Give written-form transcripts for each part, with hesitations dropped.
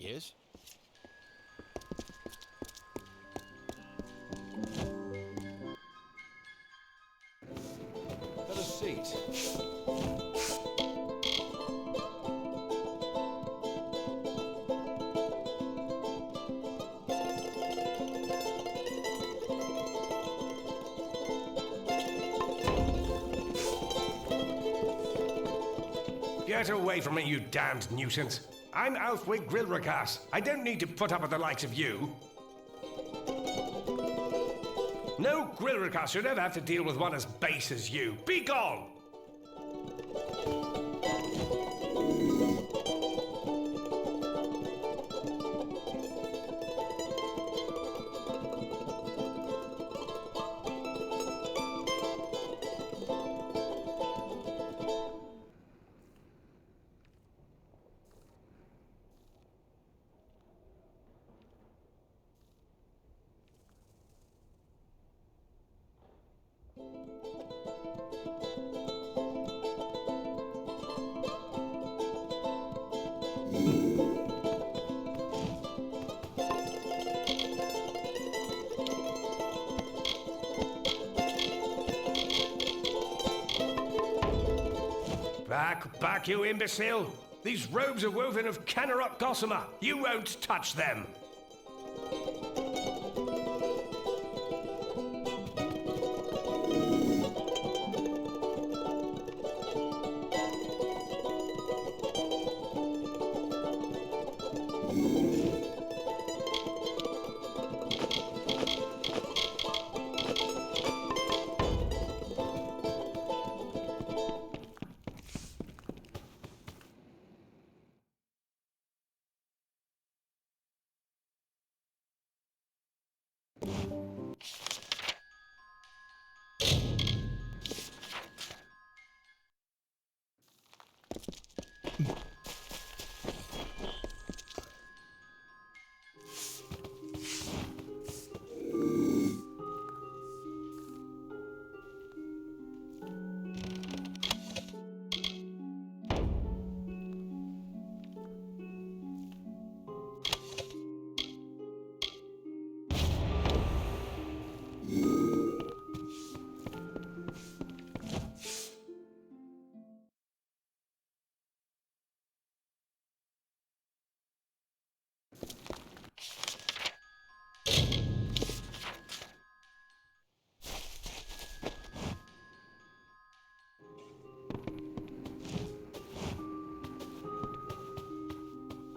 Yes? Have a seat. Get away from me, you damned nuisance. I'm Alfwig Grilrakas. I don't need to put up with the likes of you. No Grilrakas should ever have to deal with one as base as you. Be gone! Back, you imbecile! These robes are woven of Canerot gossamer. You won't touch them.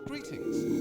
Greetings.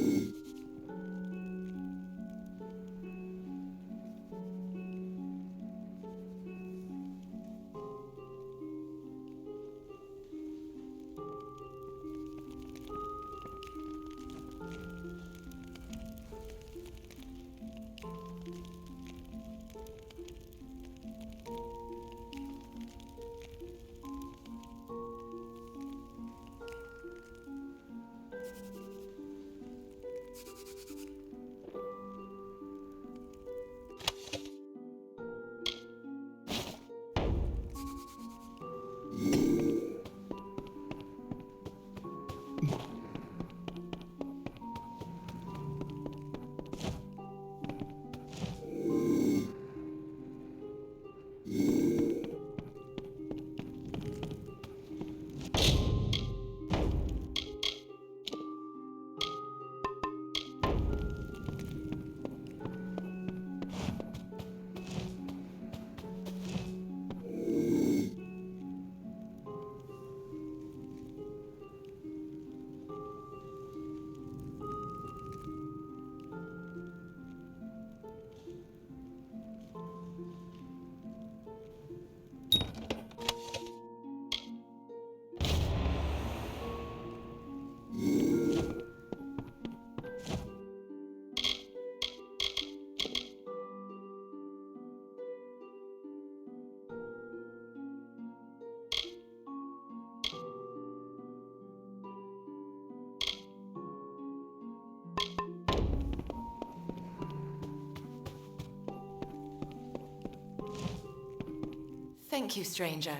Thank you, stranger.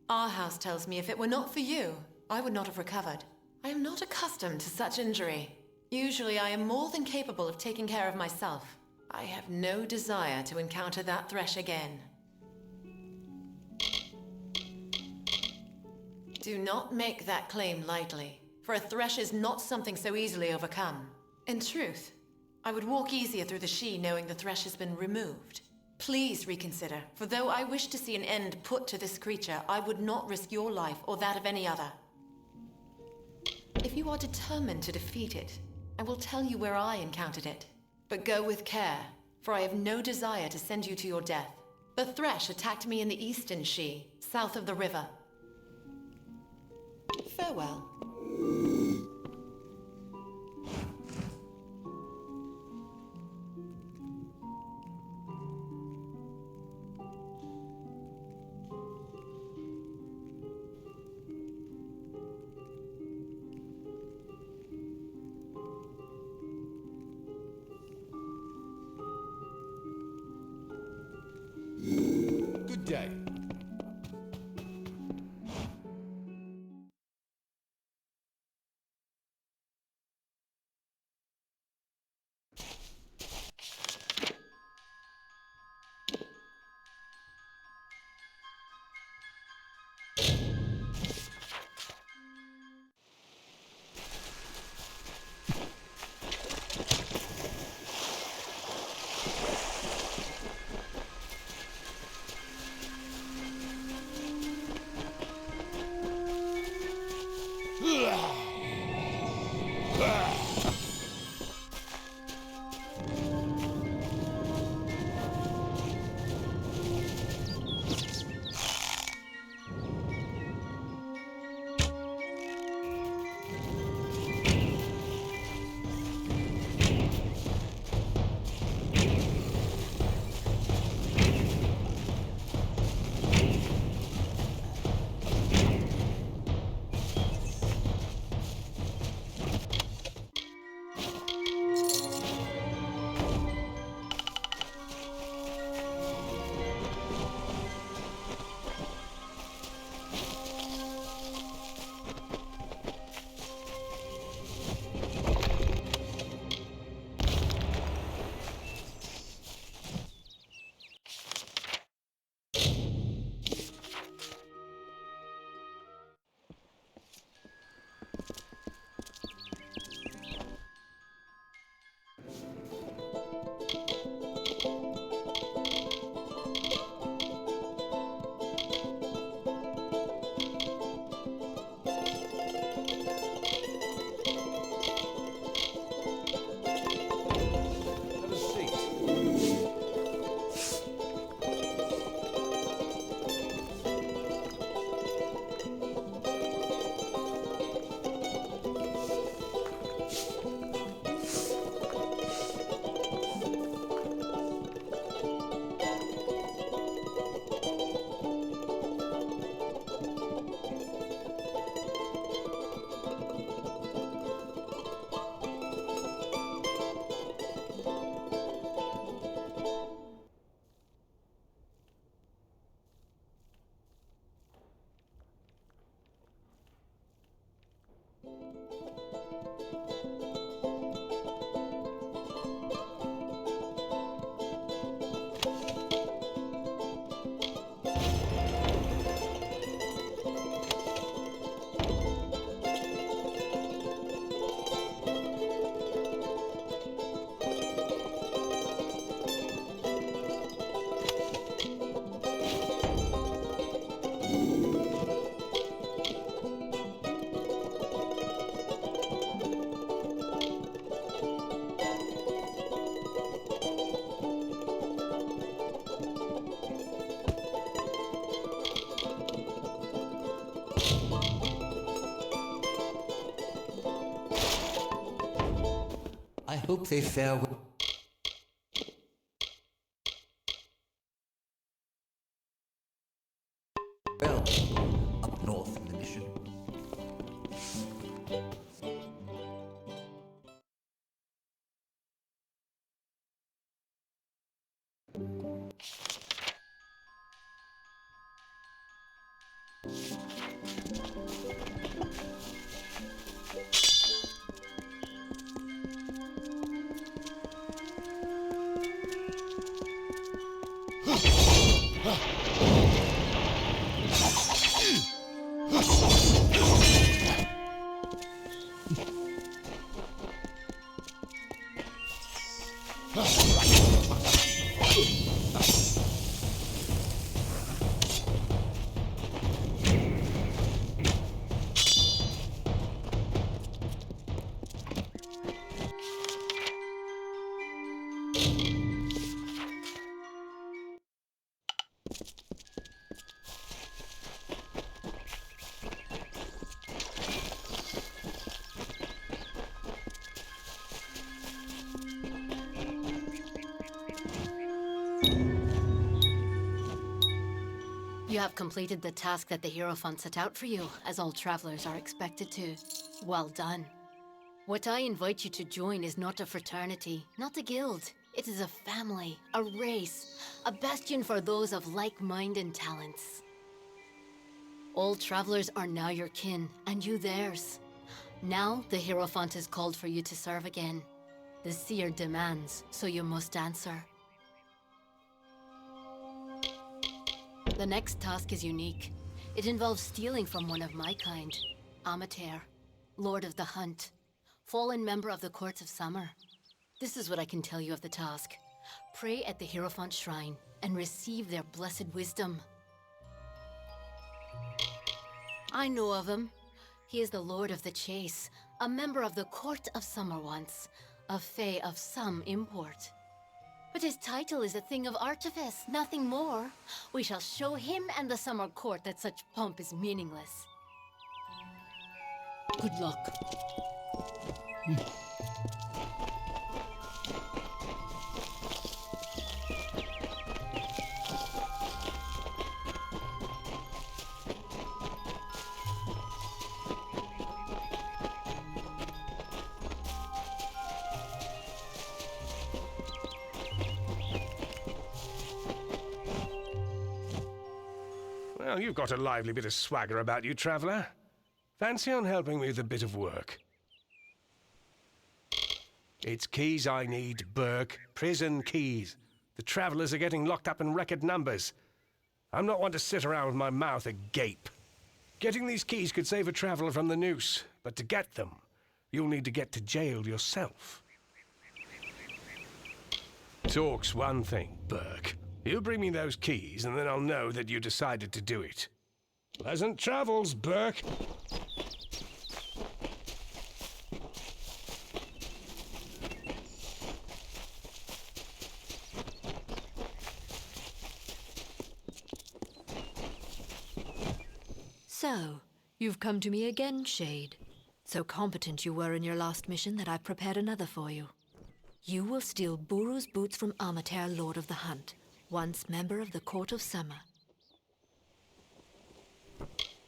Our house tells me if it were not for you, I would not have recovered. I am not accustomed to such injury. Usually I am more than capable of taking care of myself. I have no desire to encounter that thresh again. Do not make that claim lightly, for a thresh is not something so easily overcome. In truth, I would walk easier through the She knowing the thresh has been removed. Please reconsider, for though I wish to see an end put to this creature, I would not risk your life or that of any other. If you are determined to defeat it, I will tell you where I encountered it. But go with care, for I have no desire to send you to your death. The thresh attacked me in the eastern She, south of the river. Farewell. Good day. Have a seat. I hope they fare well. Well, up north in the mission. You have completed the task that the Hierophant set out for you, as all travelers are expected to. Well done. What I invite you to join is not a fraternity, not a guild. It is a family, a race, a bastion for those of like mind and talents. All travelers are now your kin, and you theirs. Now, the Hierophant has called for you to serve again. The seer demands, so you must answer. The next task is unique. It involves stealing from one of my kind, Amalur, Lord of the Hunt, fallen member of the Court of Summer. This is what I can tell you of the task. Pray at the Hierophant Shrine and receive their blessed wisdom. I know of him. He is the Lord of the Chase, a member of the Court of Summer once, a fae of some import. But his title is a thing of artifice, nothing more. We shall show him and the Summer Court that such pomp is meaningless. Good luck. Well, you've got a lively bit of swagger about you, traveller. Fancy on helping me with a bit of work? It's keys I need, Burke. Prison keys. The travellers are getting locked up in record numbers. I'm not one to sit around with my mouth agape. Getting these keys could save a traveller from the noose, but to get them, you'll need to get to jail yourself. Talk's one thing, Burke. You bring me those keys, and then I'll know that you decided to do it. Pleasant travels, Burke. So, you've come to me again, Shade. So competent you were in your last mission that I've prepared another for you. You will steal Buru's boots from Amalur, Lord of the Hunt, once member of the Court of Summer.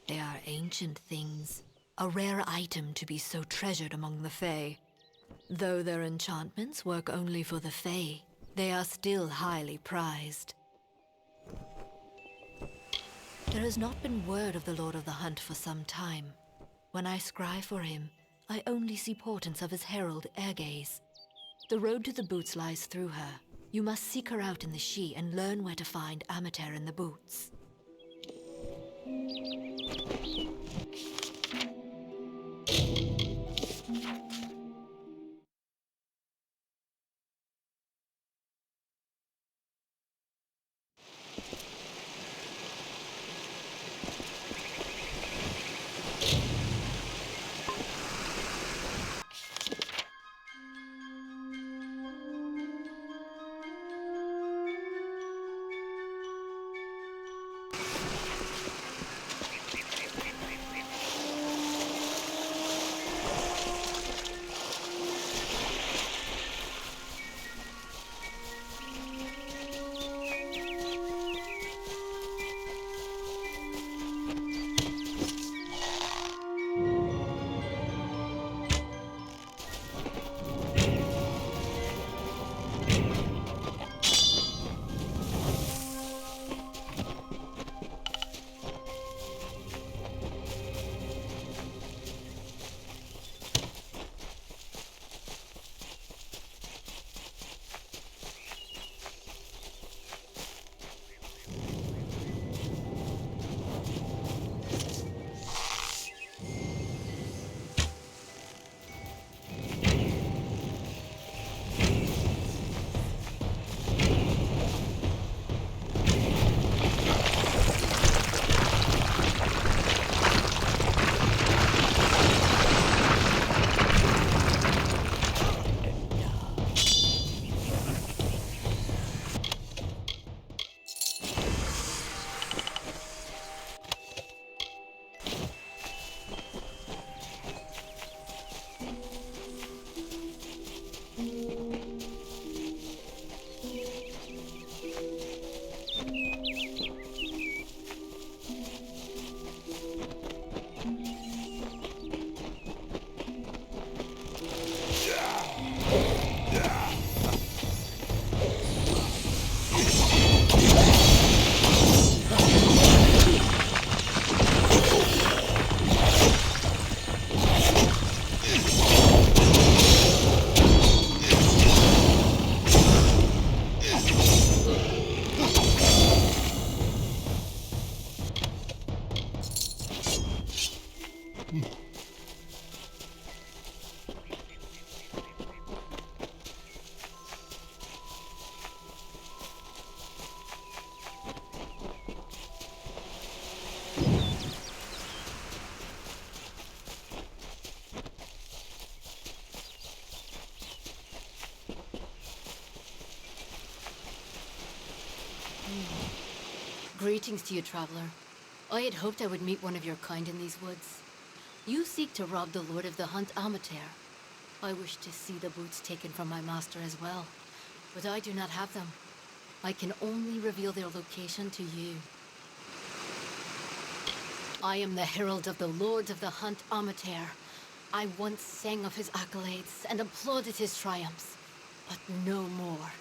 They are ancient things, a rare item to be so treasured among the Fae. Though their enchantments work only for the Fae, they are still highly prized. There has not been word of the Lord of the Hunt for some time. When I scry for him, I only see portents of his herald, Ergaze. The road to the boots lies through her. You must seek her out in the She and learn where to find Amalur in the boots. Greetings to you, traveler. I had hoped I would meet one of your kind in these woods. You seek to rob the Lord of the Hunt, Amalur. I wish to see the boots taken from my master as well, but I do not have them. I can only reveal their location to you. I am the herald of the Lord of the Hunt, Amalur. I once sang of his accolades and applauded his triumphs, but no more.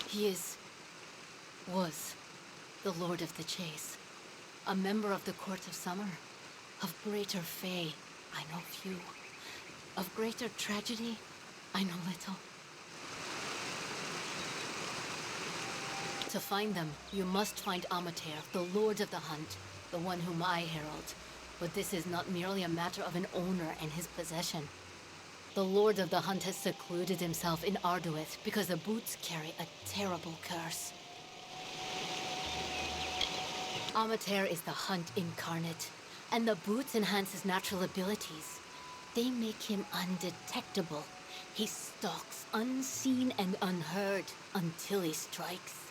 He was the Lord of the Chase, a member of the Court of Summer. Of greater fay, I know few. Of greater tragedy, I know little. To find them, you must find Amalur, the Lord of the Hunt, the one whom I herald. But this is not merely a matter of an owner and his possession. The Lord of the Hunt has secluded himself in Arduith because the boots carry a terrible curse. Amalur is the Hunt incarnate, and the boots enhance his natural abilities. They make him undetectable. He stalks unseen and unheard until he strikes.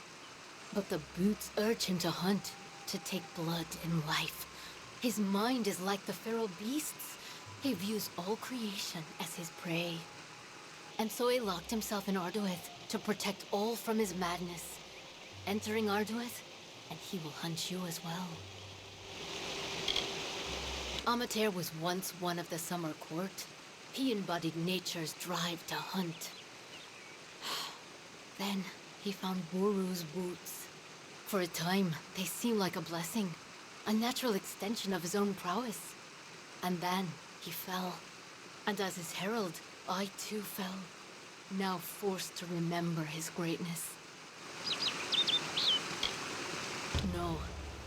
But the boots urge him to hunt, to take blood and life. His mind is like the feral beasts. He views all creation as his prey. And so he locked himself in Arduith to protect all from his madness. Entering Arduith, and he will hunt you as well. Amalur was once one of the Summer Court. He embodied nature's drive to hunt. Then he found Boru's boots. For a time, they seemed like a blessing, a natural extension of his own prowess. And then he fell. And as his herald, I too fell, now forced to remember his greatness. No,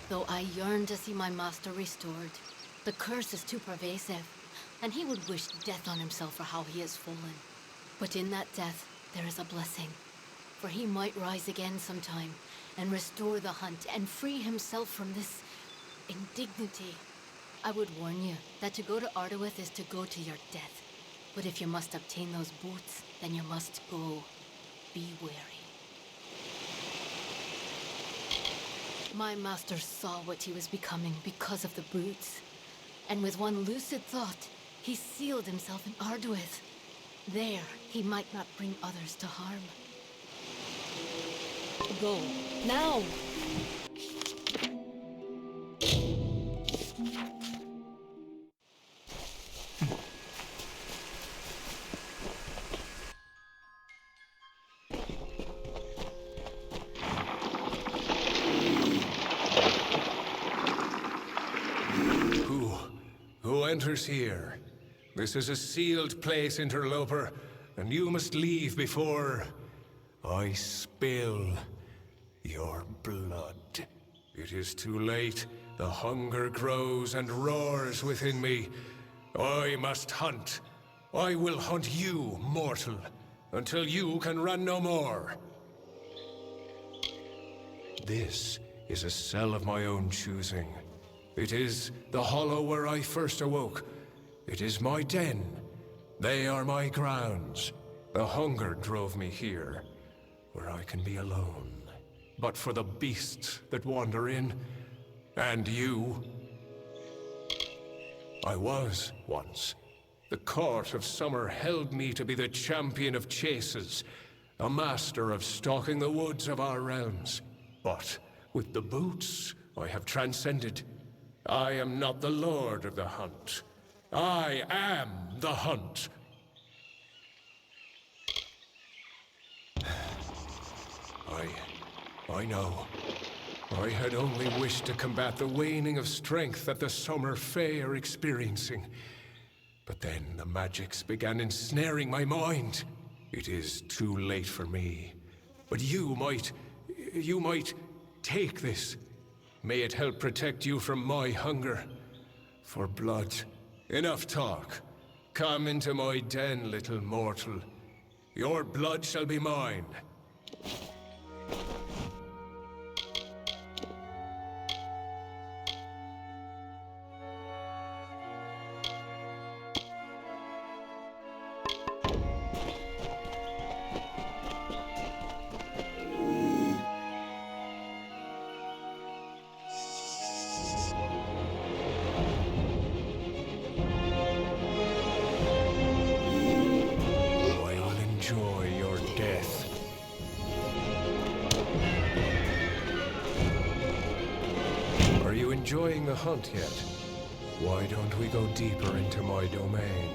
though I yearn to see my master restored, the curse is too pervasive, and he would wish death on himself for how he has fallen. But in that death, there is a blessing, for he might rise again sometime, and restore the hunt, and free himself from this indignity. I would warn you that to go to Arduith is to go to your death. But if you must obtain those boots, then you must go. Be wary. My master saw what he was becoming because of the boots. And with one lucid thought, he sealed himself in Arduith. There, he might not bring others to harm. Go, now! Who enters here? This is a sealed place, interloper, and you must leave before I spill your blood. It is too late. The hunger grows and roars within me. I must hunt. I will hunt you, mortal, until you can run no more. This is a cell of my own choosing. It is the hollow where I first awoke. It is my den. They are my grounds. The hunger drove me here, where I can be alone. But for the beasts that wander in, and you. I was once. The Court of Summer held me to be the champion of chases, a master of stalking the woods of our realms. But with the boots, I have transcended. I am not the Lord of the Hunt. I am the Hunt. I know. I had only wished to combat the waning of strength that the Summer Fae are experiencing. But then the magics began ensnaring my mind. It is too late for me. But you might take this. May it help protect you from my hunger for blood. Enough talk. Come into my den, little mortal. Your blood shall be mine. enjoying the hunt yet? Why don't we go deeper into my domain?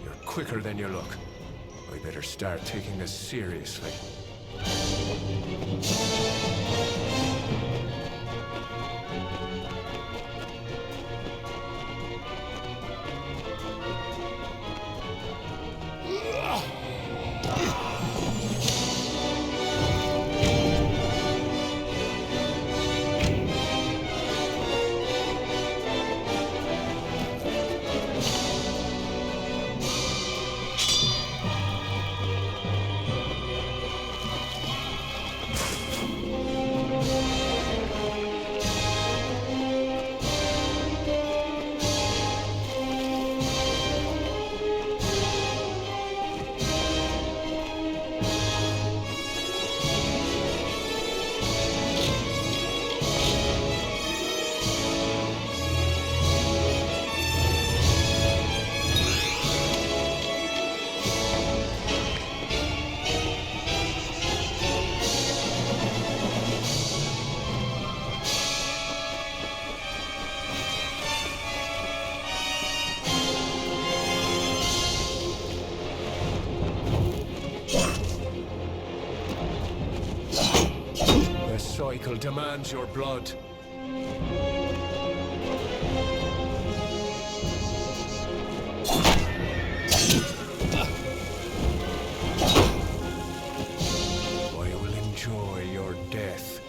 You're quicker than you look. I better start taking this seriously. The cycle demands your blood. I will enjoy your death.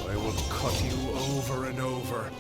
I will cut you over and over.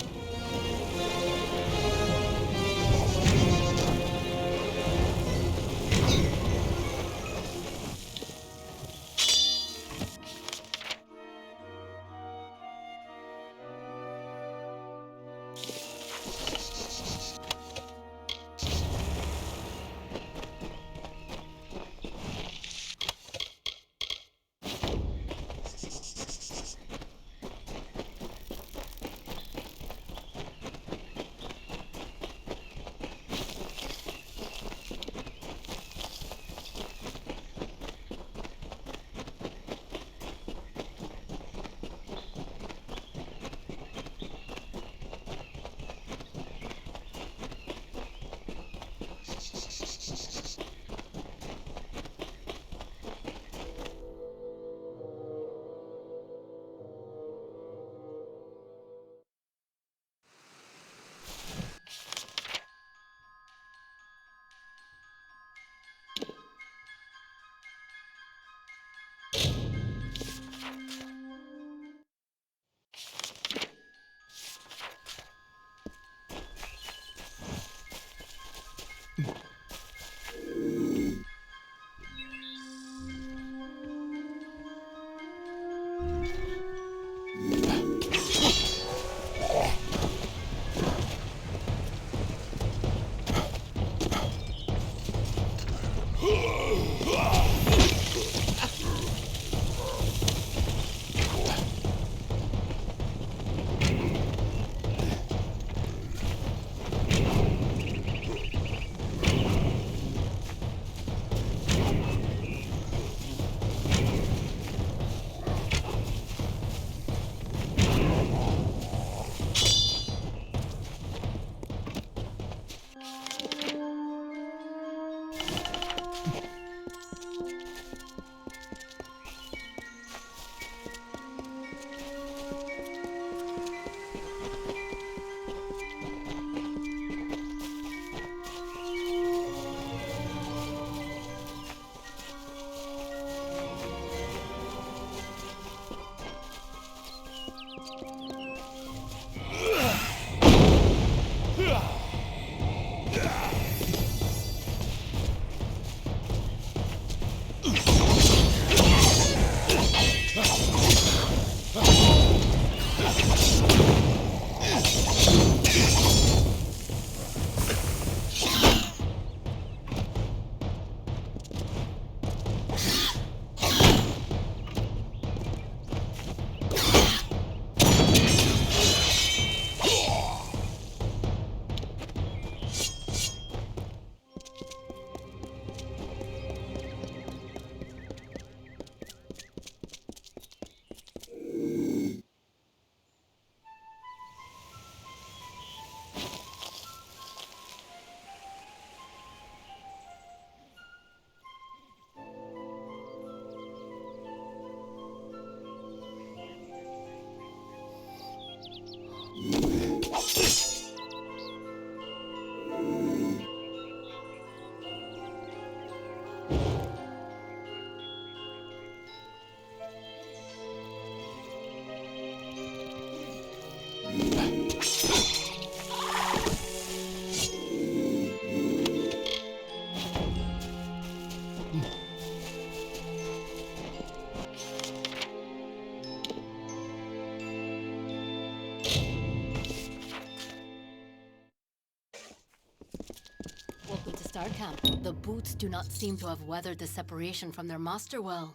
The boots do not seem to have weathered the separation from their master well.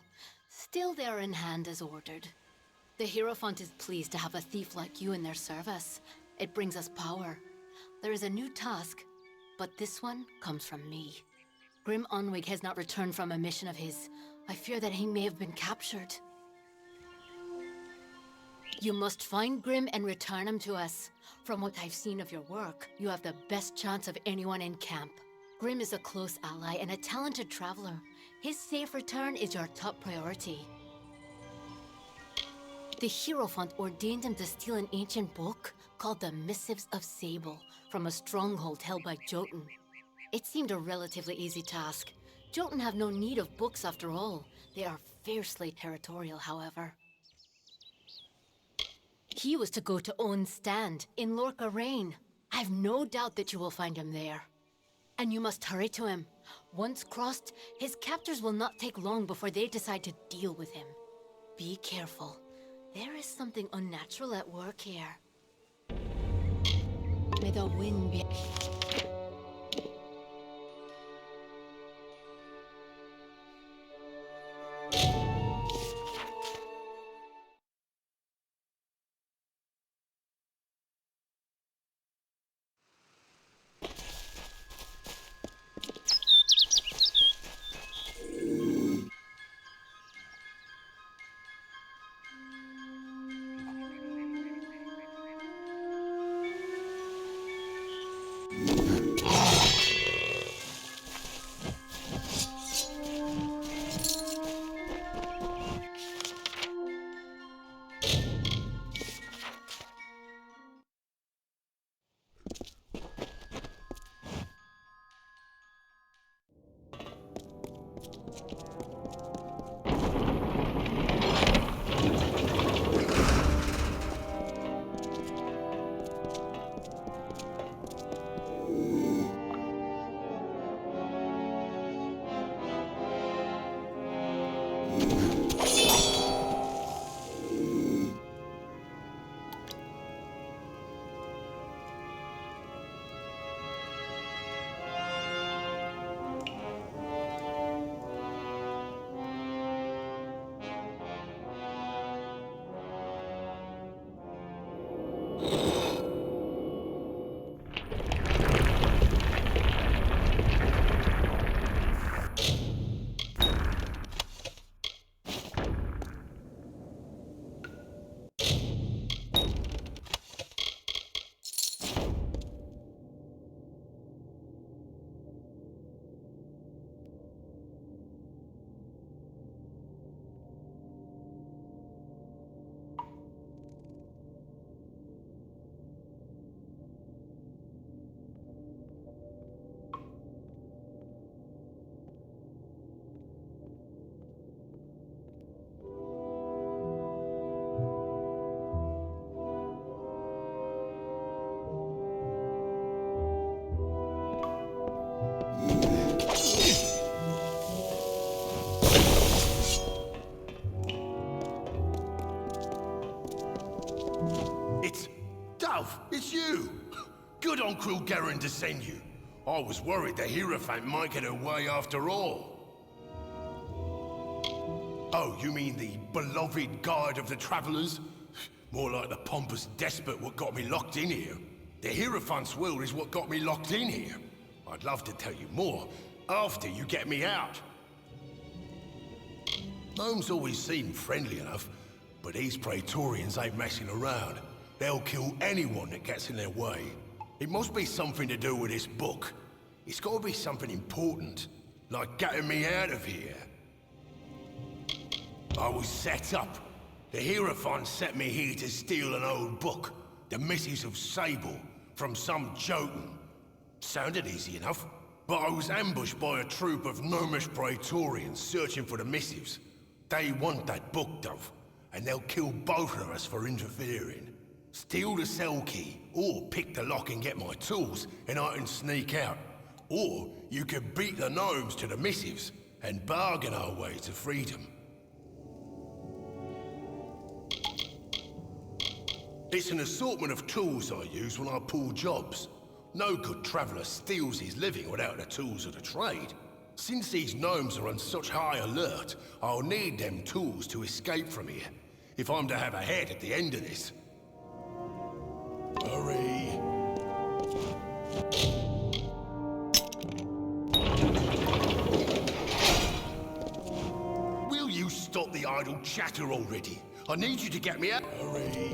Still, they are in hand as ordered. The Hierophant is pleased to have a thief like you in their service. It brings us power. There is a new task, but this one comes from me. Grim Onwig has not returned from a mission of his. I fear that he may have been captured. You must find Grim and return him to us. From what I've seen of your work, you have the best chance of anyone in camp. Grim is a close ally and a talented traveler. His safe return is your top priority. The Hierophant ordained him to steal an ancient book called the Missives of Sable from a stronghold held by Jotun. It seemed a relatively easy task. Jotun have no need of books after all. They are fiercely territorial, however. He was to go to Owen's stand in Lorca Rain. I have no doubt that you will find him there. And you must hurry to him. Once crossed, his captors will not take long before they decide to deal with him. Be careful. There is something unnatural at work here. May the wind be... It's you! Good on Krulgerin to send you. I was worried the Hierophant might get away after all. Oh, you mean the beloved guide of the travelers? More like the pompous despot what got me locked in here. The Hierophant's will is what got me locked in here. I'd love to tell you more after you get me out. Gnomes always seem friendly enough, but these Praetorians ain't messing around. They'll kill anyone that gets in their way. It must be something to do with this book. It's got to be something important, like getting me out of here. I was set up. The Hierophant sent me here to steal an old book, the Missives of Sable, from some Jotun. Sounded easy enough, but I was ambushed by a troop of gnomish Praetorians searching for the missives. They want that book, Dove, and they'll kill both of us for interfering. Steal the cell key, or pick the lock and get my tools, and I can sneak out. Or you could beat the gnomes to the missives, and bargain our way to freedom. It's an assortment of tools I use when I pull jobs. No good traveller steals his living without the tools of the trade. Since these gnomes are on such high alert, I'll need them tools to escape from here, if I'm to have a head at the end of this. Hurry! Will you stop the idle chatter already? I need you to get me out. Hurry!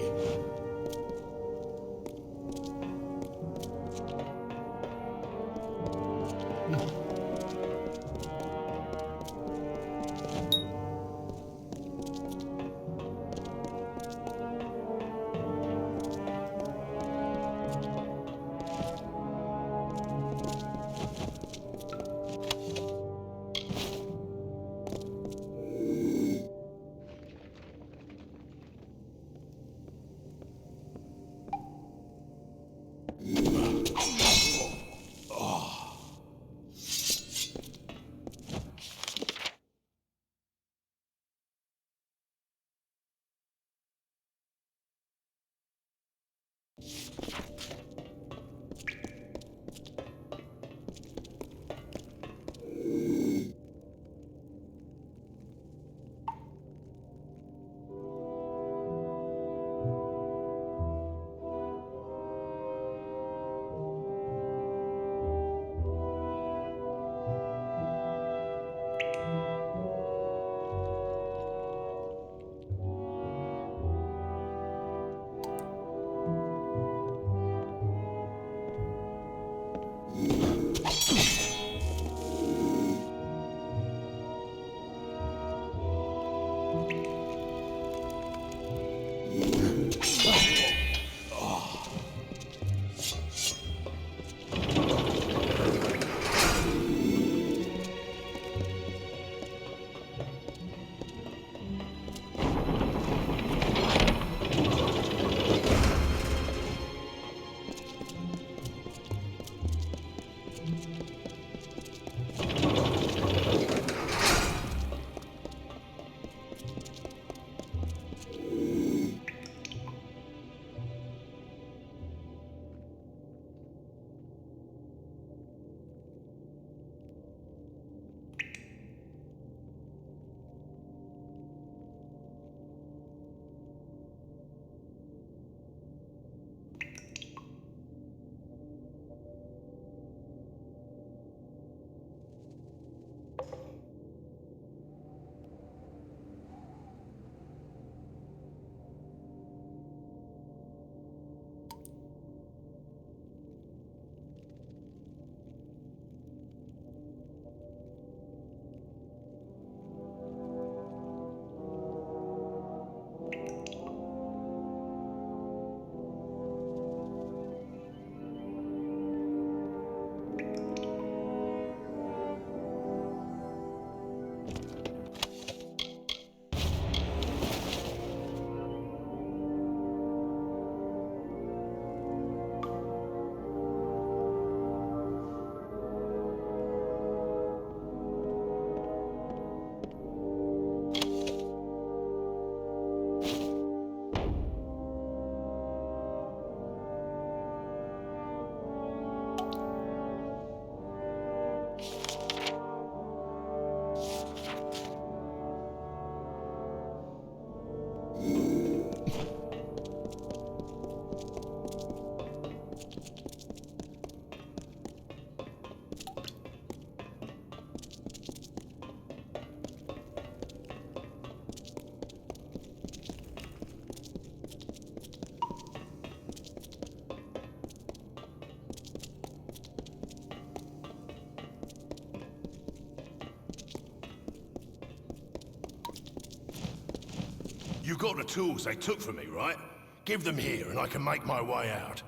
You got the tools they took from me, right? Give them here and I can make my way out.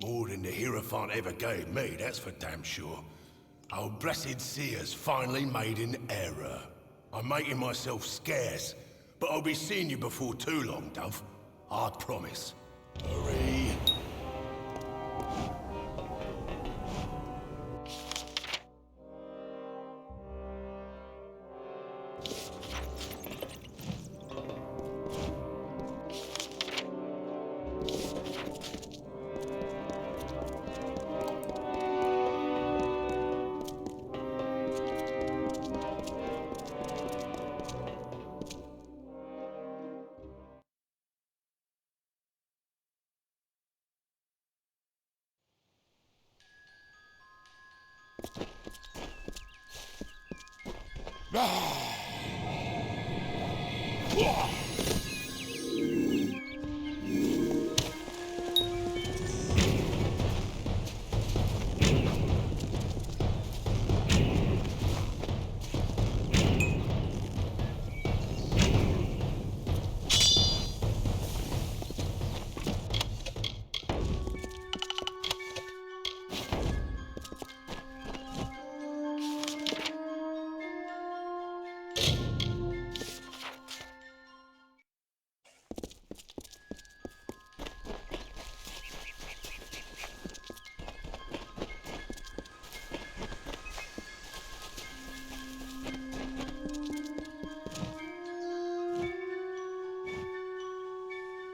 More than the Hierophant ever gave me, that's for damn sure. Oh, blessed seers finally made an error. I'm making myself scarce, but I'll be seeing you before too long, Dove. I promise. Hurry.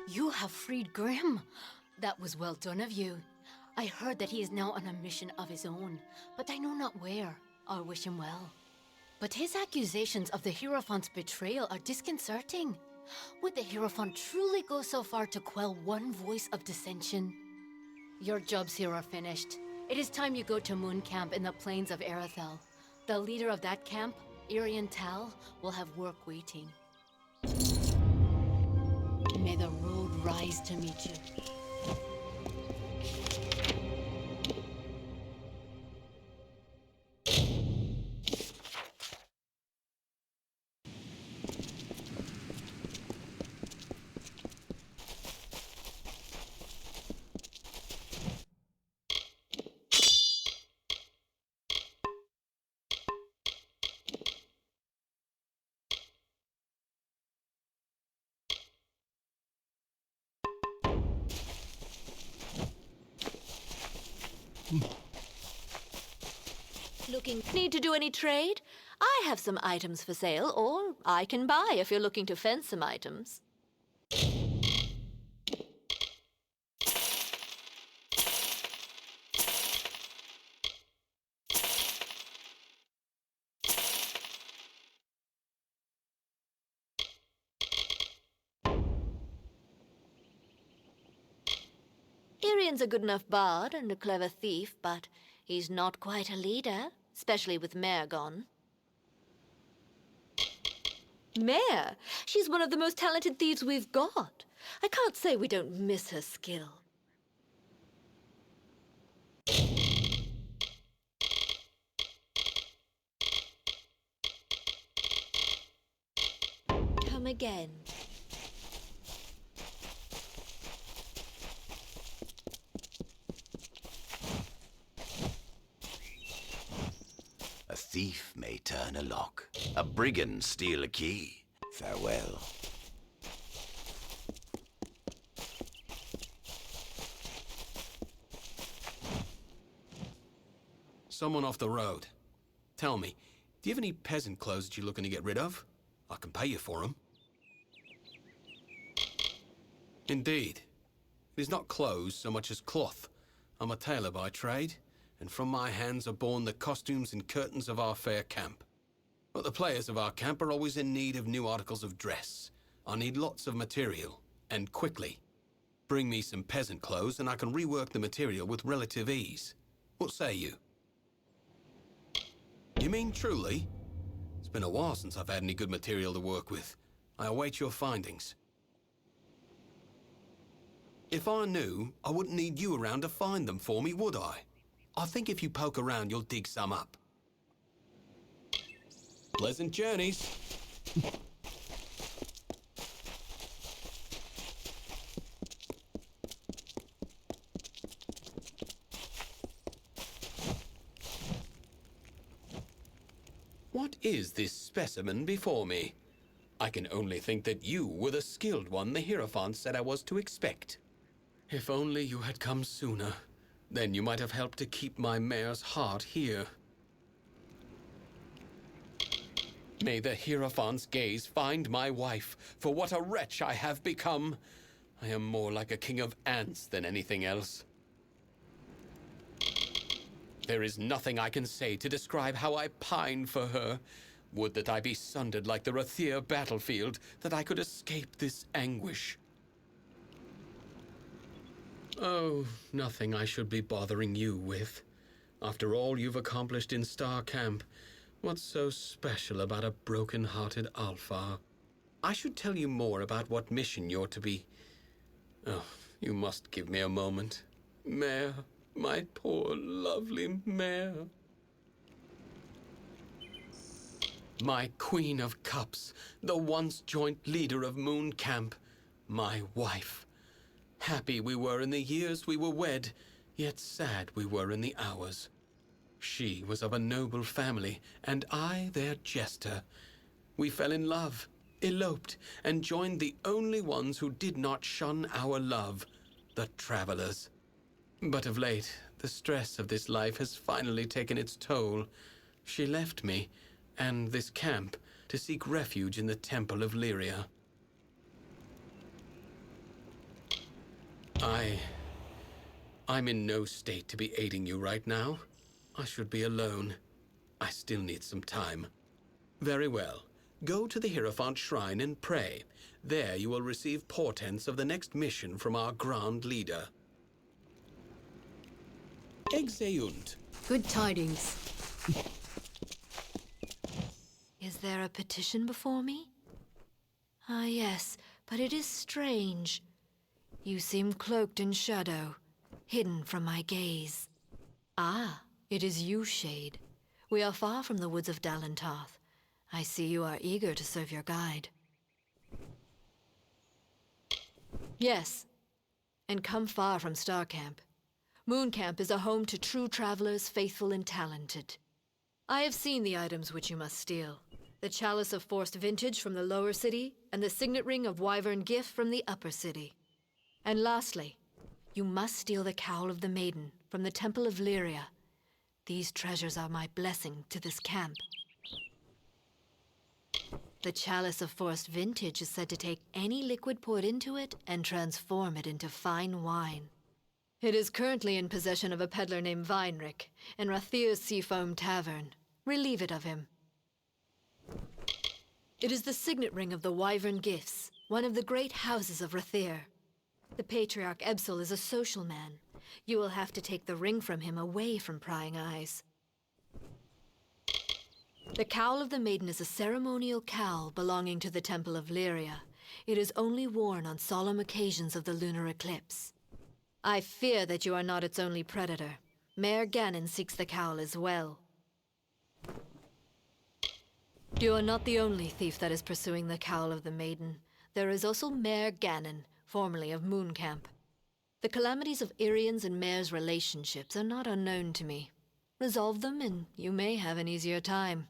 You have freed Grim. That was well done of you. I heard that he is now on a mission of his own, but I know not where. I wish him well. But his accusations of the Hierophant's betrayal are disconcerting. Would the Hierophant truly go so far to quell one voice of dissension? Your jobs here are finished. It is time you go to Moon Camp in the plains of Erethel. The leader of that camp, Irian Tal, will have work waiting. May the road rise to meet you. Need to do any trade? I have some items for sale, or I can buy if you're looking to fence some items. Irian's a good enough bard and a clever thief, but he's not quite a leader, especially with Mare gone. Mare? She's one of the most talented thieves we've got. I can't say we don't miss her skill. Come again. A thief may turn a lock, a brigand steal a key. Farewell. Someone off the road. Tell me, do you have any peasant clothes that you're looking to get rid of? I can pay you for them. Indeed. It is not clothes so much as cloth. I'm a tailor by trade, and from my hands are born the costumes and curtains of our fair camp. But the players of our camp are always in need of new articles of dress. I need lots of material, and quickly. Bring me some peasant clothes and I can rework the material with relative ease. What say you? You mean truly? It's been a while since I've had any good material to work with. I await your findings. If I knew, I wouldn't need you around to find them for me, would I? I think if you poke around, you'll dig some up. Pleasant journeys. What is this specimen before me? I can only think that you were the skilled one the Hierophant said I was to expect. If only you had come sooner, then you might have helped to keep my mare's heart here. May the Hierophant's gaze find my wife, for what a wretch I have become. I am more like a king of ants than anything else. There is nothing I can say to describe how I pine for her. Would that I be sundered like the Retiro battlefield, that I could escape this anguish. Oh, nothing I should be bothering you with. After all you've accomplished in Star Camp, What's so special about a broken-hearted Alfar? I should tell you more about what mission you're to be... Oh, you must give me a moment. Mare, my poor, lovely mare. My Queen of Cups, the once joint leader of Moon Camp, my wife. Happy we were in the years we were wed, yet sad we were in the hours. She was of a noble family, and I their jester. We fell in love, eloped, and joined the only ones who did not shun our love, the travelers. But of late, the stress of this life has finally taken its toll. She left me, and this camp, to seek refuge in the Temple of Lyria. I'm in no state to be aiding you right now. I should be alone. I still need some time. Very well. Go to the Hierophant Shrine and pray. There you will receive portents of the next mission from our Grand Leader. Exeunt. Good tidings. Is there a petition before me? Ah, yes, but it is strange. You seem cloaked in shadow, hidden from my gaze. Ah, it is you, Shade. We are far from the woods of Dalentarth. I see you are eager to serve your guide. Yes, and come far from Star Camp. Moon Camp is a home to true travelers, faithful and talented. I have seen the items which you must steal. The Chalice of Forced Vintage from the lower city, and the Signet Ring of Wyvern Gift from the upper city. And lastly, you must steal the Cowl of the Maiden from the Temple of Lyria. These treasures are my blessing to this camp. The Chalice of Forced Vintage is said to take any liquid poured into it and transform it into fine wine. It is currently in possession of a peddler named Weinrich in Rathir's Seafoam Tavern. Relieve it of him. It is the signet ring of the Wyvern Gifts, one of the great houses of Rathir. The Patriarch Ebsel is a social man. You will have to take the ring from him away from prying eyes. The Cowl of the Maiden is a ceremonial cowl belonging to the Temple of Lyria. It is only worn on solemn occasions of the lunar eclipse. I fear that you are not its only predator. Mayor Ganon seeks the cowl as well. You are not the only thief that is pursuing the Cowl of the Maiden. There is also Mayor Ganon, formerly of Moon Camp. The calamities of Irian's and Mayor's relationships are not unknown to me. Resolve them, and you may have an easier time.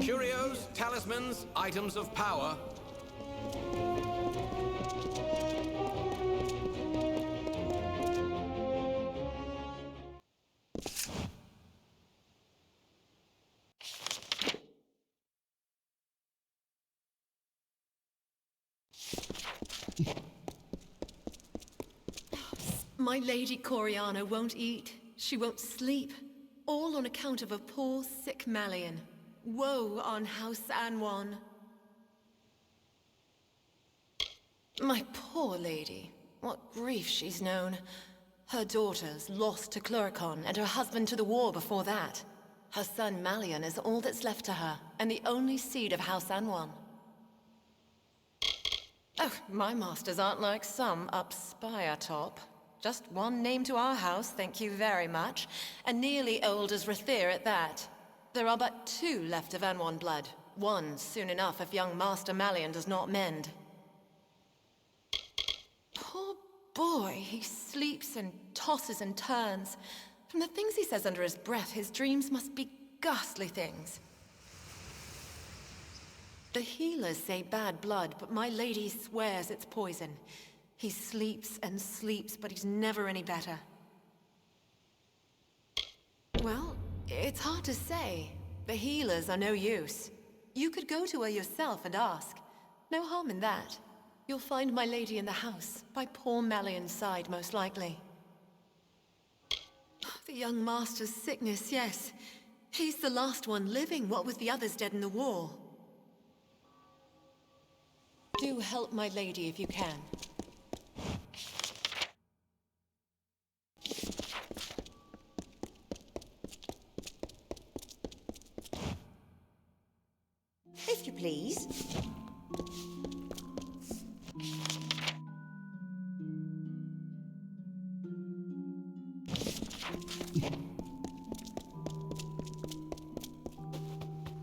Curios, talismans, items of power. My Lady Coriana won't eat. She won't sleep. All on account of a poor, sick Malian. Woe on House Anwan. My poor lady. What grief she's known. Her daughters lost to Cluricon and her husband to the war before that. Her son Malian is all that's left to her, and the only seed of House Anwan. Oh, my masters aren't like some up Spire top. Just one name to our house, thank you very much, and nearly old as Retiro at that. There are but 2 left of Anwan blood. One soon enough if young Master Malian does not mend. Poor boy, he sleeps and tosses and turns. From the things he says under his breath, his dreams must be ghastly things. The healers say bad blood, but my lady swears it's poison. He sleeps and sleeps, but he's never any better. Well, it's hard to say. The healers are no use. You could go to her yourself and ask. No harm in that. You'll find my lady in the house, by poor Malian's side, most likely. The young master's sickness, yes. He's the last one living, what with the others dead in the war. Do help my lady if you can. If you please.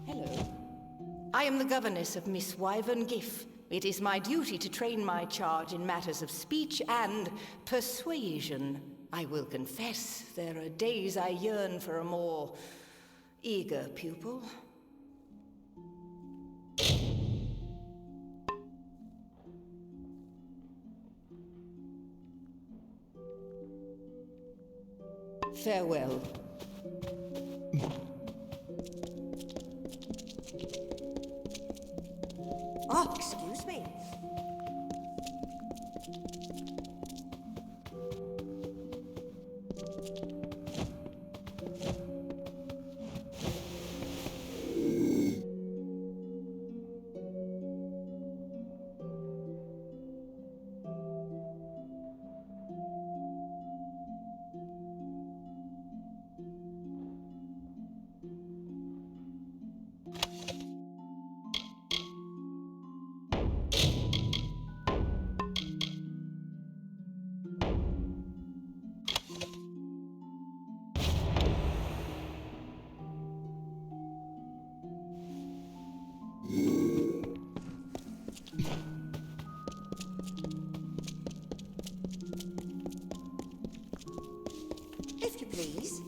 Hello. I am the governess of Miss Wyvern Giff. It is my duty to train my charge in matters of speech and persuasion. I will confess, there are days I yearn for a more eager pupil. Farewell. Oh, excuse me. If you please.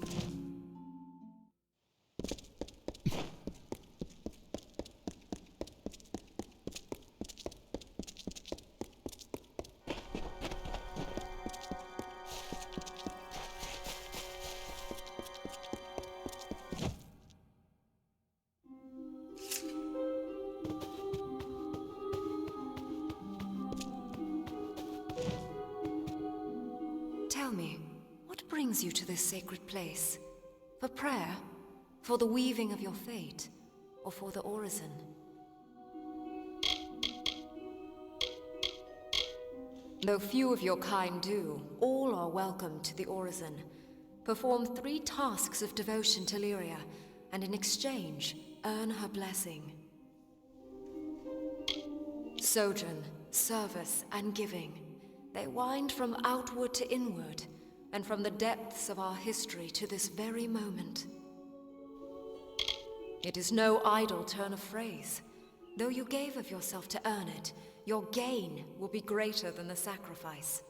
Tell me, what brings you to this sacred place? For prayer? For the weaving of your fate? Or for the orison? Though few of your kind do, all are welcome to the orison. Perform 3 tasks of devotion to Lyria, and in exchange, earn her blessing. Sojourn, service, and giving. They wind from outward to inward, and from the depths of our history to this very moment. It is no idle turn of phrase. Though you gave of yourself to earn it, your gain will be greater than the sacrifice.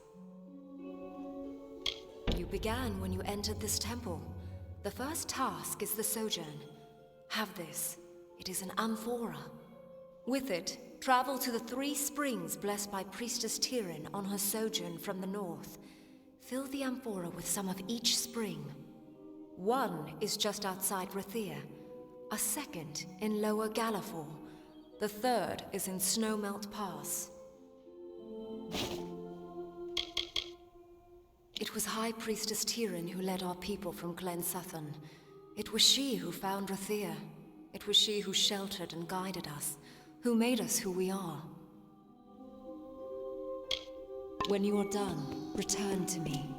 You began when you entered this temple. The first task is the sojourn. Have this. It is an amphora. With it, travel to the 3 springs blessed by Priestess Tyrian on her sojourn from the north. Fill the amphora with some of each spring. One is just outside Retiro, a second in Lower Gallifore, the third is in Snowmelt Pass. It was High Priestess Tyrian who led our people from Glen Sutton. It was she who found Retiro. It was she who sheltered and guided us, who made us who we are. When you are done, return to me.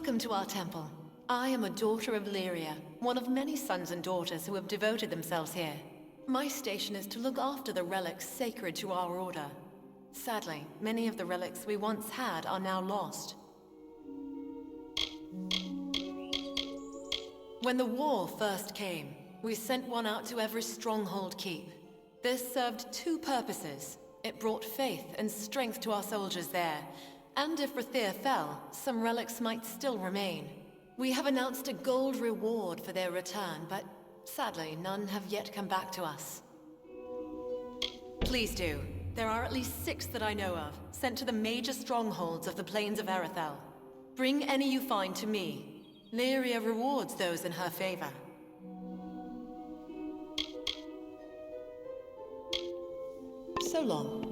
Welcome to our temple. I am a daughter of Lyria, one of many sons and daughters who have devoted themselves here. My station is to look after the relics sacred to our order. Sadly, many of the relics we once had are now lost. When the war first came, we sent one out to every stronghold keep. This served two purposes. It brought faith and strength to our soldiers there, and if Retiro fell, some relics might still remain. We have announced a gold reward for their return, but sadly, none have yet come back to us. Please do. There are at least 6 that I know of, sent to the major strongholds of the plains of Arethel. Bring any you find to me. Lyria rewards those in her favor. So long.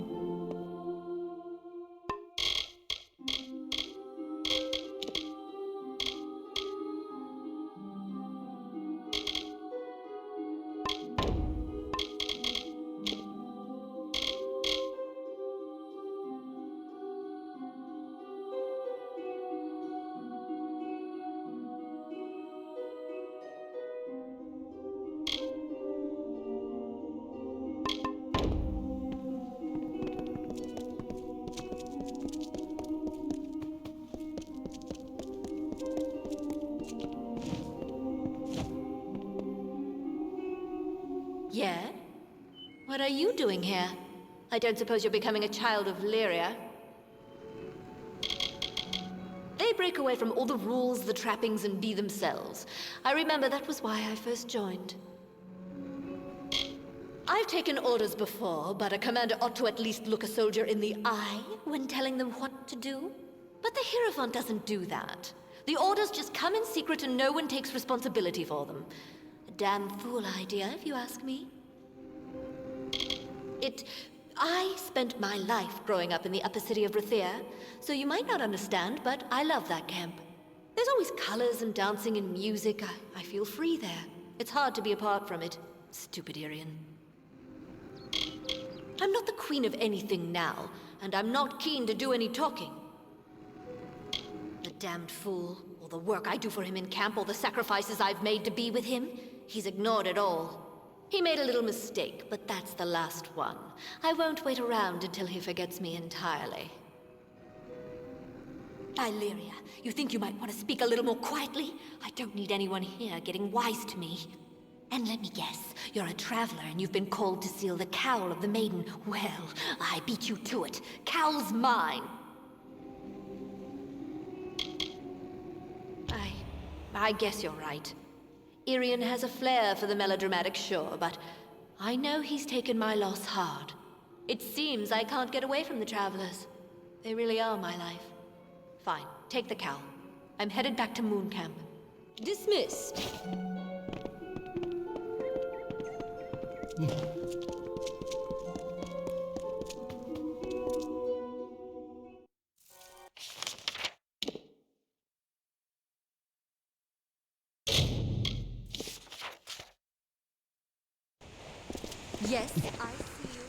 Yeah? What are you doing here? I don't suppose you're becoming a child of Lyria. They break away from all the rules, the trappings, and be themselves. I remember that was why I first joined. I've taken orders before, but a commander ought to at least look a soldier in the eye when telling them what to do. But the Hierophant doesn't do that. The orders just come in secret and no one takes responsibility for them. A damn fool idea, if you ask me. I spent my life growing up in the upper city of Retiro, so you might not understand, but I love that camp. There's always colors and dancing and music. I feel free there. It's hard to be apart from it. Stupid Irian. I'm not the queen of anything now, and I'm not keen to do any talking. The damned fool. All the work I do for him in camp, all the sacrifices I've made to be with him, he's ignored it all. He made a little mistake, but that's the last one. I won't wait around until he forgets me entirely. Lyria, you think you might want to speak a little more quietly? I don't need anyone here getting wise to me. And let me guess, you're a traveler and you've been called to seal the cowl of the maiden. Well, I beat you to it. Cowl's mine. I guess you're right. Irian has a flair for the melodramatic, sure, but I know he's taken my loss hard. It seems I can't get away from the travelers. They really are my life. Fine, take the cowl. I'm headed back to Moon Camp. Dismissed. Yes, I see you.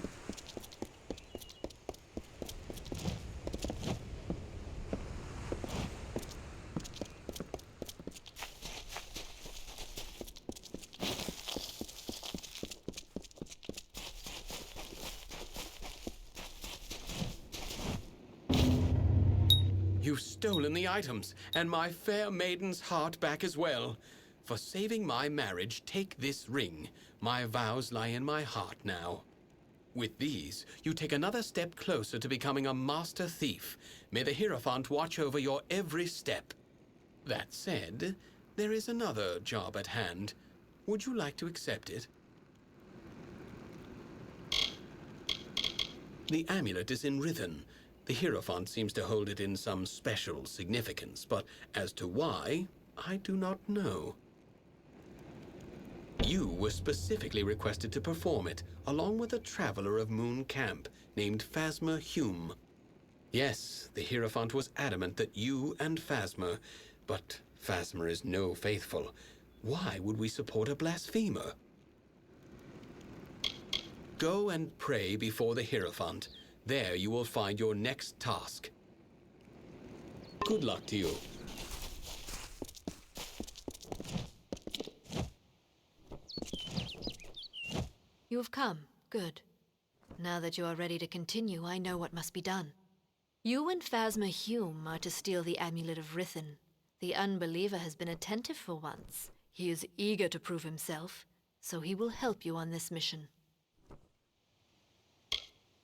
You've stolen the items, and my fair maiden's heart back as well. For saving my marriage, take this ring. My vows lie in my heart now. With these, you take another step closer to becoming a master thief. May the Hierophant watch over your every step. That said, there is another job at hand. Would you like to accept it? The amulet is in Rhythm. The Hierophant seems to hold it in some special significance, but as to why, I do not know. You were specifically requested to perform it, along with a traveler of Moon Camp named Phasma Hume. Yes, the Hierophant was adamant that you and Phasma, but Phasma is no faithful. Why would we support a blasphemer? Go and pray before the Hierophant. There you will find your next task. Good luck to you. You have come. Good. Now that you are ready to continue, I know what must be done. You and Phasma Hume are to steal the Amulet of Rithen. The unbeliever has been attentive for once. He is eager to prove himself, so he will help you on this mission.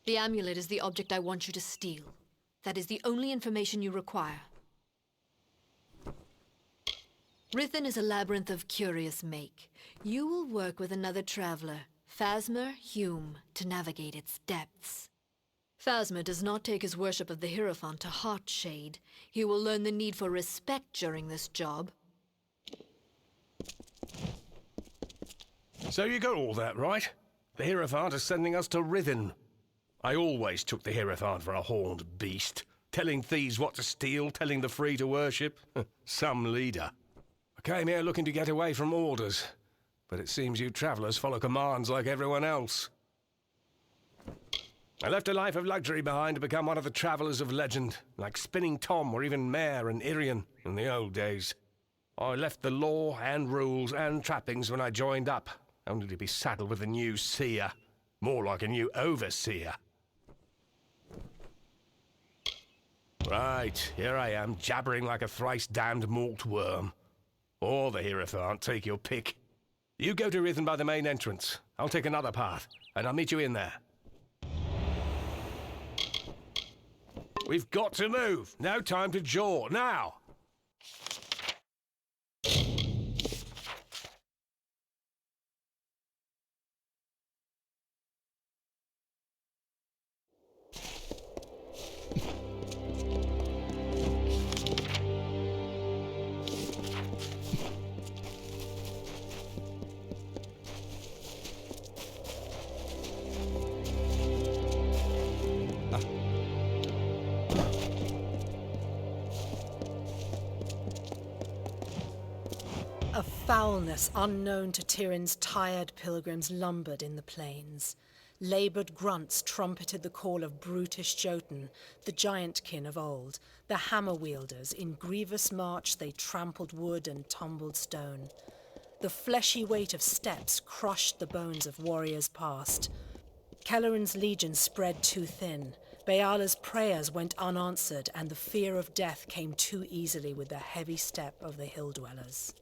The amulet is the object I want you to steal. That is the only information you require. Rithen is a labyrinth of curious make. You will work with another traveler, Phasma Hume, to navigate its depths. Phasma does not take his worship of the Hierophant to heart, Shade. He will learn the need for respect during this job. So you got all that right? The Hierophant is sending us to Rithen. I always took the Hierophant for a horned beast, telling thieves what to steal, telling the free to worship. Some leader. I came here looking to get away from orders, but it seems you travelers follow commands like everyone else. I left a life of luxury behind to become one of the travelers of legend, like Spinning Tom or even Mare and Irian in the old days. I left the law and rules and trappings when I joined up, only to be saddled with a new seer. More like a new overseer. Right, here I am, jabbering like a thrice-damned malt worm. Or the Hierophant, take your pick. You go to Rithen by the main entrance. I'll take another path, and I'll meet you in there. We've got to move. No time to jaw. Now! A foulness unknown to Tyrion's tired pilgrims lumbered in the plains. Laboured grunts trumpeted the call of brutish Jotun, the giant-kin of old. The hammer-wielders, in grievous march they trampled wood and tumbled stone. The fleshy weight of steps crushed the bones of warriors past. Kelleran's legion spread too thin. Beala's prayers went unanswered, and the fear of death came too easily with the heavy step of the hill-dwellers.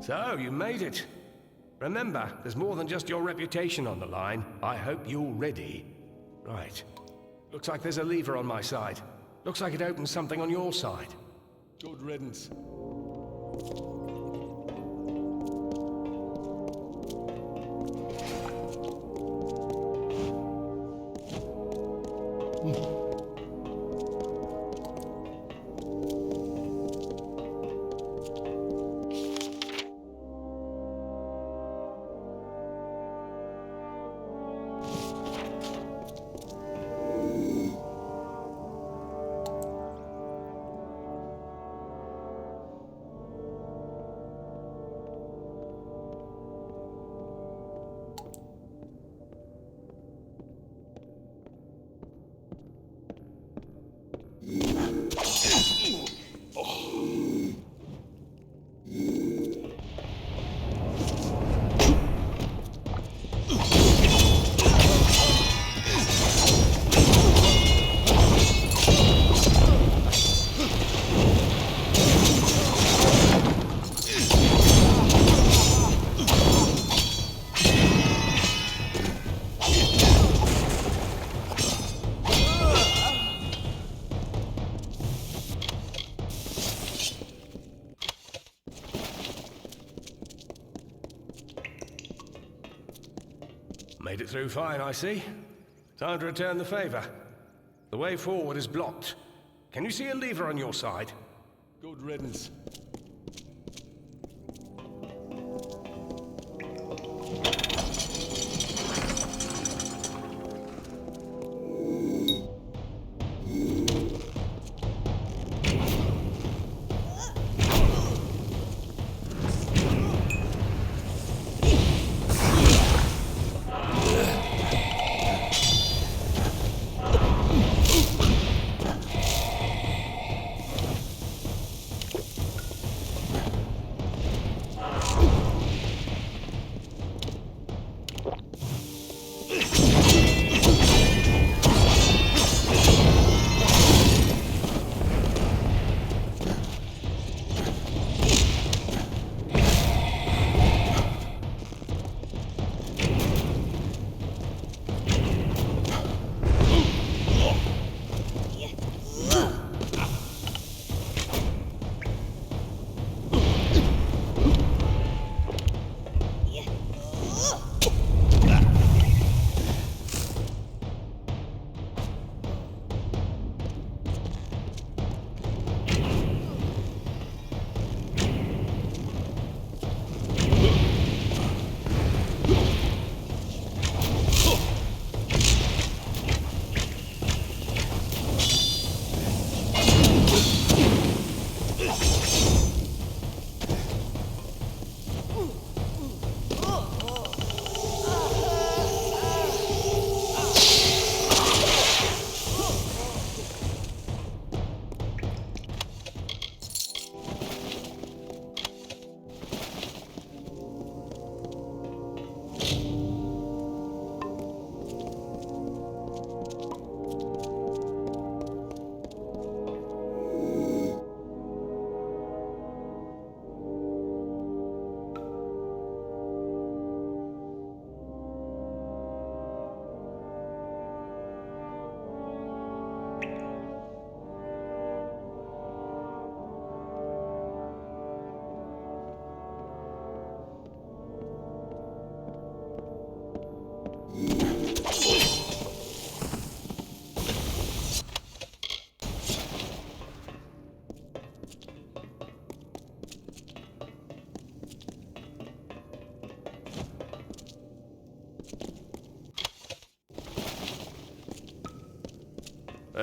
So, you made it. Remember, there's more than just your reputation on the line. I hope you're ready. Right. Looks like there's a lever on my side. Looks like it opens something on your side. Good riddance. Made it through fine, I see. Time to return the favor. The way forward is blocked. Can you see a lever on your side? Good riddance.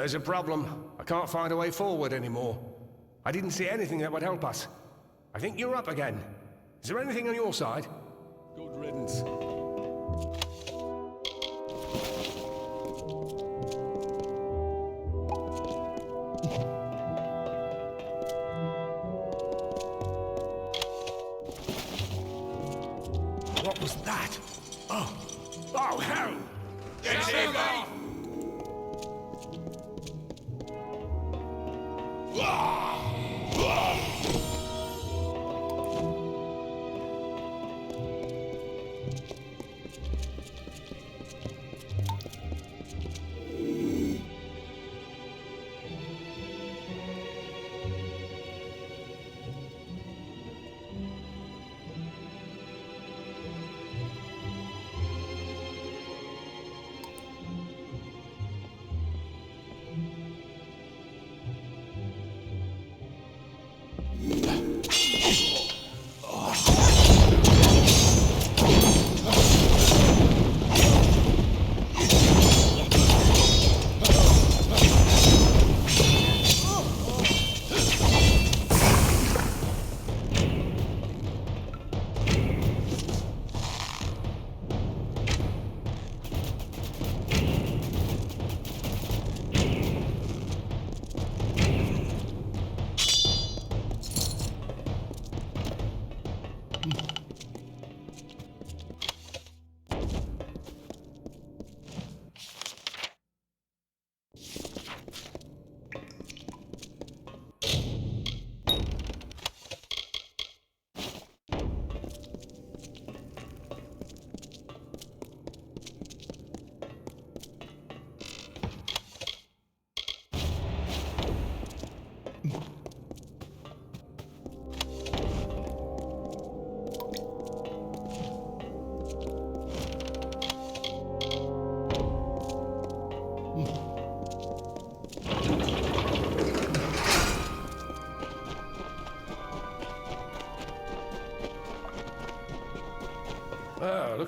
There's a problem. I can't find a way forward anymore. I didn't see anything that would help us. I think you're up again. Is there anything on your side? Good riddance. What was that? Oh! Oh, hell! Get him off!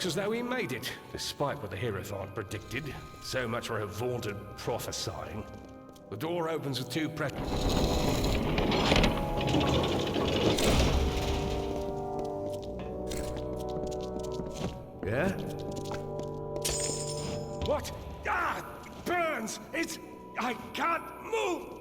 Looks as though we made it, despite what the Hierophant predicted. So much for her vaunted prophesying. The door opens with two Yeah? What? Ah! It burns! I can't move!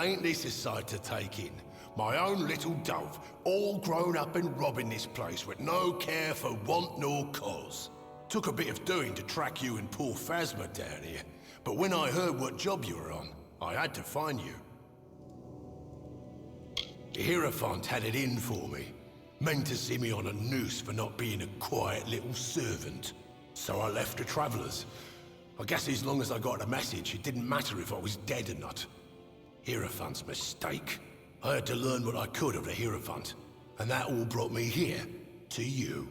Ain't this a sight to take in? My own little dove, all grown up and robbing this place with no care for want nor cause. Took a bit of doing to track you and poor Phasma down here, but when I heard what job you were on, I had to find you. The Hierophant had it in for me. Meant to see me on a noose for not being a quiet little servant. So I left the Travelers. I guess as long as I got a message, it didn't matter if I was dead or not. Hierophant's mistake. I had to learn what I could of the Hierophant, and that all brought me here, to you.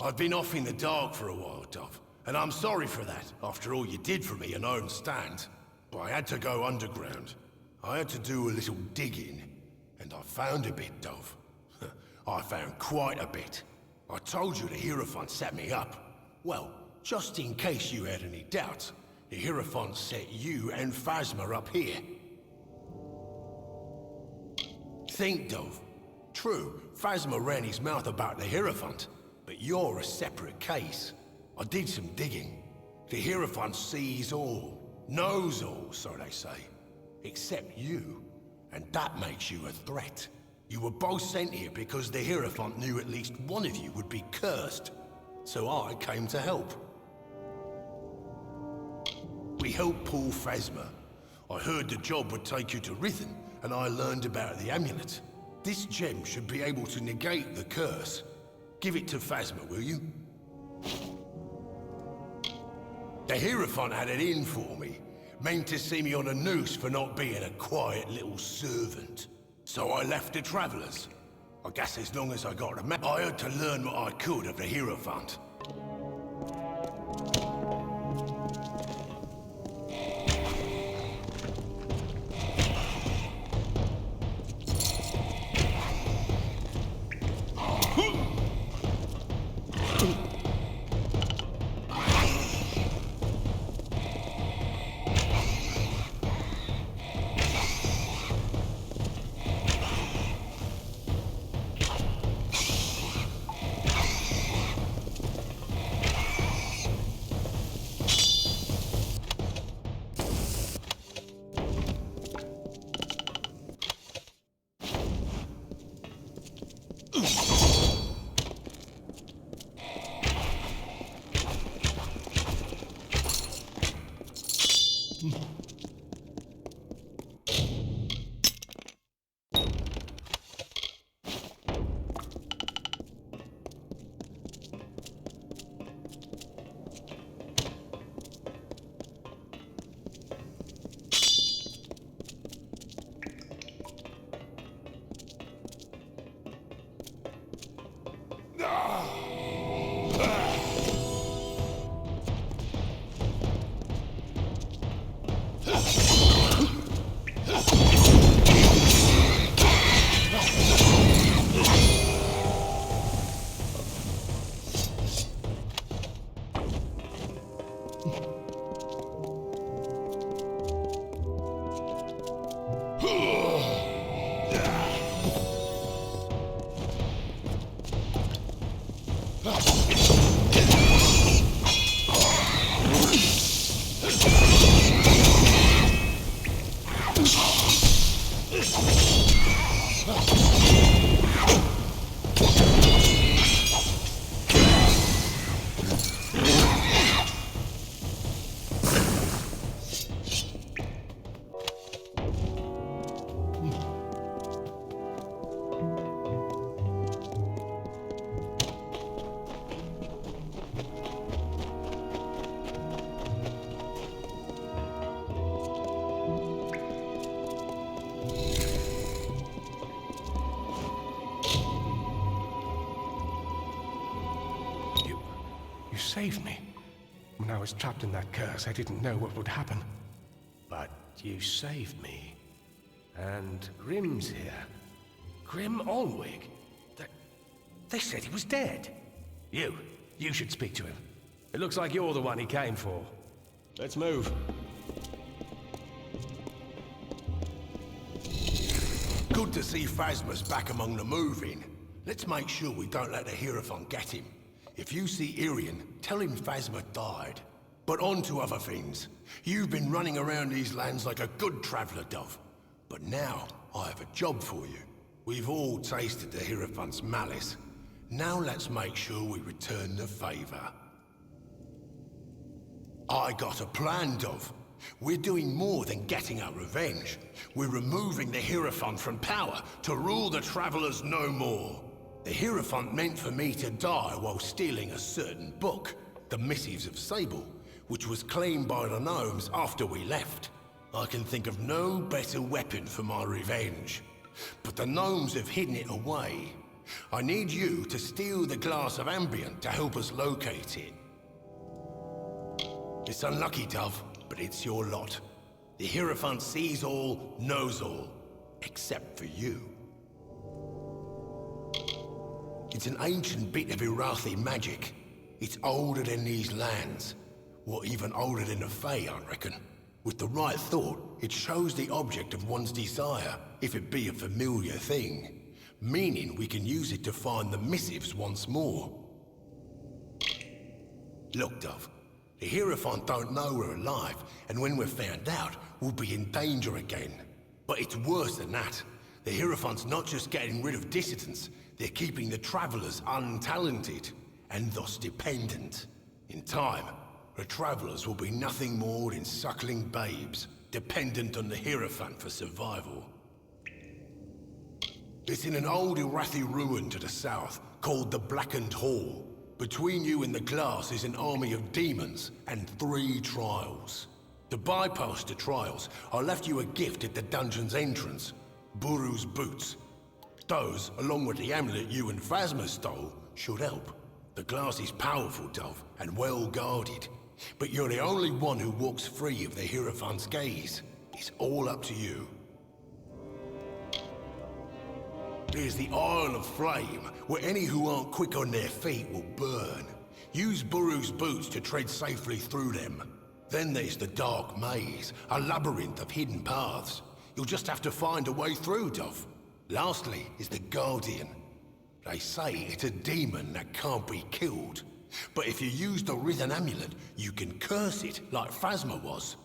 I've been off in the dark for a while, Dove, and I'm sorry for that, after all you did for me, and I understand. But I had to go underground. I had to do a little digging, and I found a bit, Dove. I found quite a bit. I told you the Hierophant set me up. Well, just in case you had any doubts, the Hierophant set you and Phasma up here. Think, Dove. True, Phasma ran his mouth about the Hierophant, but you're a separate case. I did some digging. The Hierophant sees all, knows all, so they say. Except you, and that makes you a threat. You were both sent here because the Hierophant knew at least one of you would be cursed. So I came to help. We helped pull Phasma. I heard the job would take you to Rithen, and I learned about the amulet. This gem should be able to negate the curse. Give it to Phasma, will you? The Hierophant had it in for me. Meant to see me on a noose for not being a quiet little servant. So I left the Travelers. I guess as long as I got a map, I had to learn what I could of the Hierophant. You saved me. When I was trapped in that curse, I didn't know what would happen. But you saved me. And Grim's here. Grim Olwig. They said he was dead. You should speak to him. It looks like you're the one he came for. Let's move. Good to see Phasma's back among the moving. Let's make sure we don't let the Hierophant get him. If you see Irian, tell him Phasma died. But on to other things. You've been running around these lands like a good traveller, Dove. But now, I have a job for you. We've all tasted the Hierophant's malice. Now let's make sure we return the favour. I got a plan, Dove. We're doing more than getting our revenge. We're removing the Hierophant from power to rule the Travellers no more. The Hierophant meant for me to die while stealing a certain book, the Missives of Sable, which was claimed by the gnomes after we left. I can think of no better weapon for my revenge. But the gnomes have hidden it away. I need you to steal the glass of ambient to help us locate it. It's unlucky, Dove, but it's your lot. The Hierophant sees all, knows all, except for you. It's an ancient bit of Irathi magic. It's older than these lands. Or even older than the Fae, I reckon. With the right thought, it shows the object of one's desire, if it be a familiar thing. Meaning we can use it to find the missives once more. Look, Dove. The Hierophant don't know we're alive, and when we're found out, we'll be in danger again. But it's worse than that. The Hierophant's not just getting rid of dissidents, they're keeping the Travellers untalented, and thus dependent. In time, the Travellers will be nothing more than suckling babes, dependent on the Hierophant for survival. It's in an old Irathi ruin to the south, called the Blackened Hall. Between you and the glass is an army of demons and 3 trials. To bypass the trials, I left you a gift at the dungeon's entrance. Buru's boots. Those, along with the amulet you and Phasma stole, should help. The glass is powerful, Dove, and well guarded. But you're the only one who walks free of the Hierophant's gaze. It's all up to you. There's the Isle of Flame, where any who aren't quick on their feet will burn. Use Buru's boots to tread safely through them. Then there's the Dark Maze, a labyrinth of hidden paths. You'll just have to find a way through, Dove. Lastly is the Guardian. They say it's a demon that can't be killed. But if you use the Rhythm Amulet, you can curse it like Phasma was.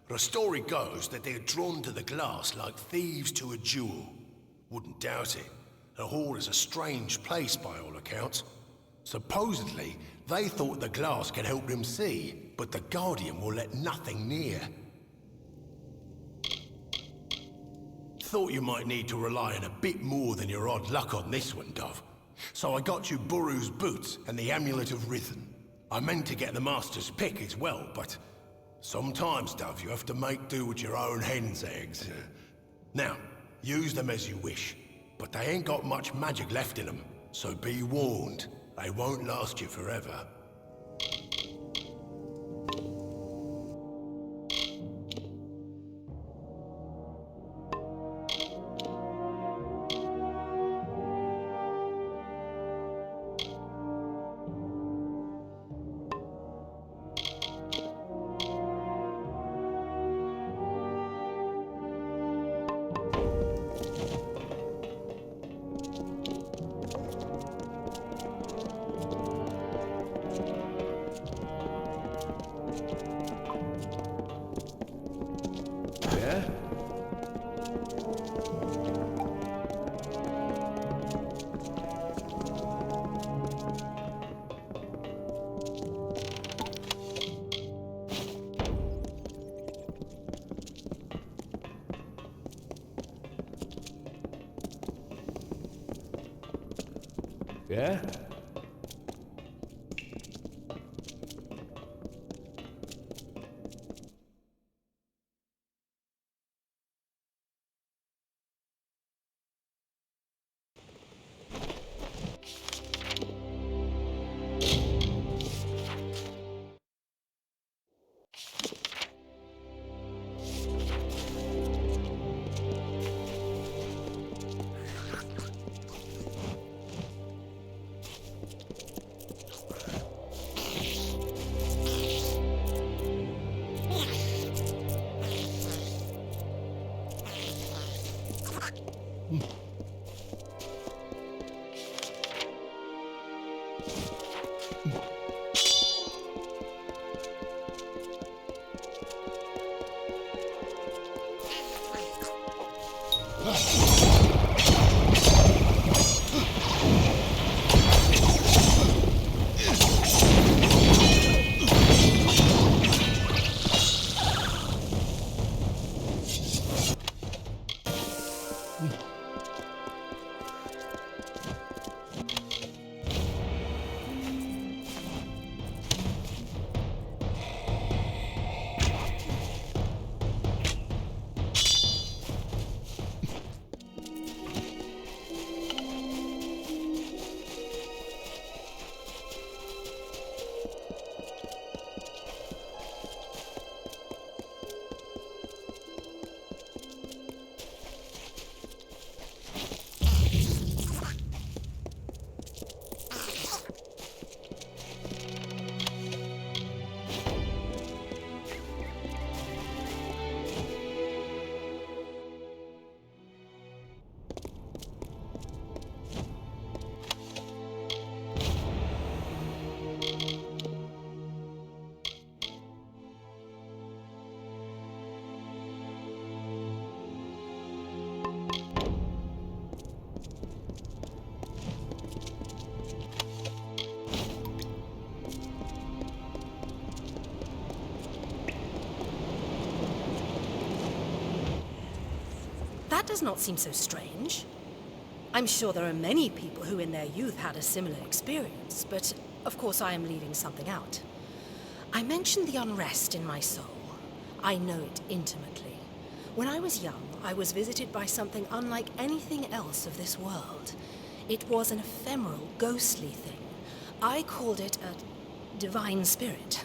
The story goes that they're drawn to the glass like thieves to a jewel. Wouldn't doubt it. The hall is a strange place by all accounts. Supposedly, they thought the glass could help them see, but the Guardian will let nothing near. Thought you might need to rely on a bit more than your odd luck on this one, Dove. So I got you Buru's boots and the Amulet of Rhythm. I meant to get the Master's pick as well, but sometimes, Dove, you have to make do with your own hen's eggs. Now, use them as you wish. but they ain't got much magic left in them. So be warned, they won't last you forever. Yeah? Yeah? That does not seem so strange. I'm sure there are many people who in their youth had a similar experience, but of course I am leaving something out. I mentioned the unrest in my soul. I know it intimately. When I was young, I was visited by something unlike anything else of this world. It was an ephemeral, ghostly thing. I called it a divine spirit,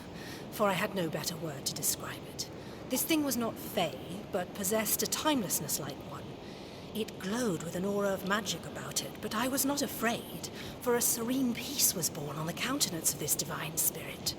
for I had no better word to describe it. This thing was not fey, but possessed a timelessness like one. It glowed with an aura of magic about it, but I was not afraid, for a serene peace was born on the countenance of this divine spirit.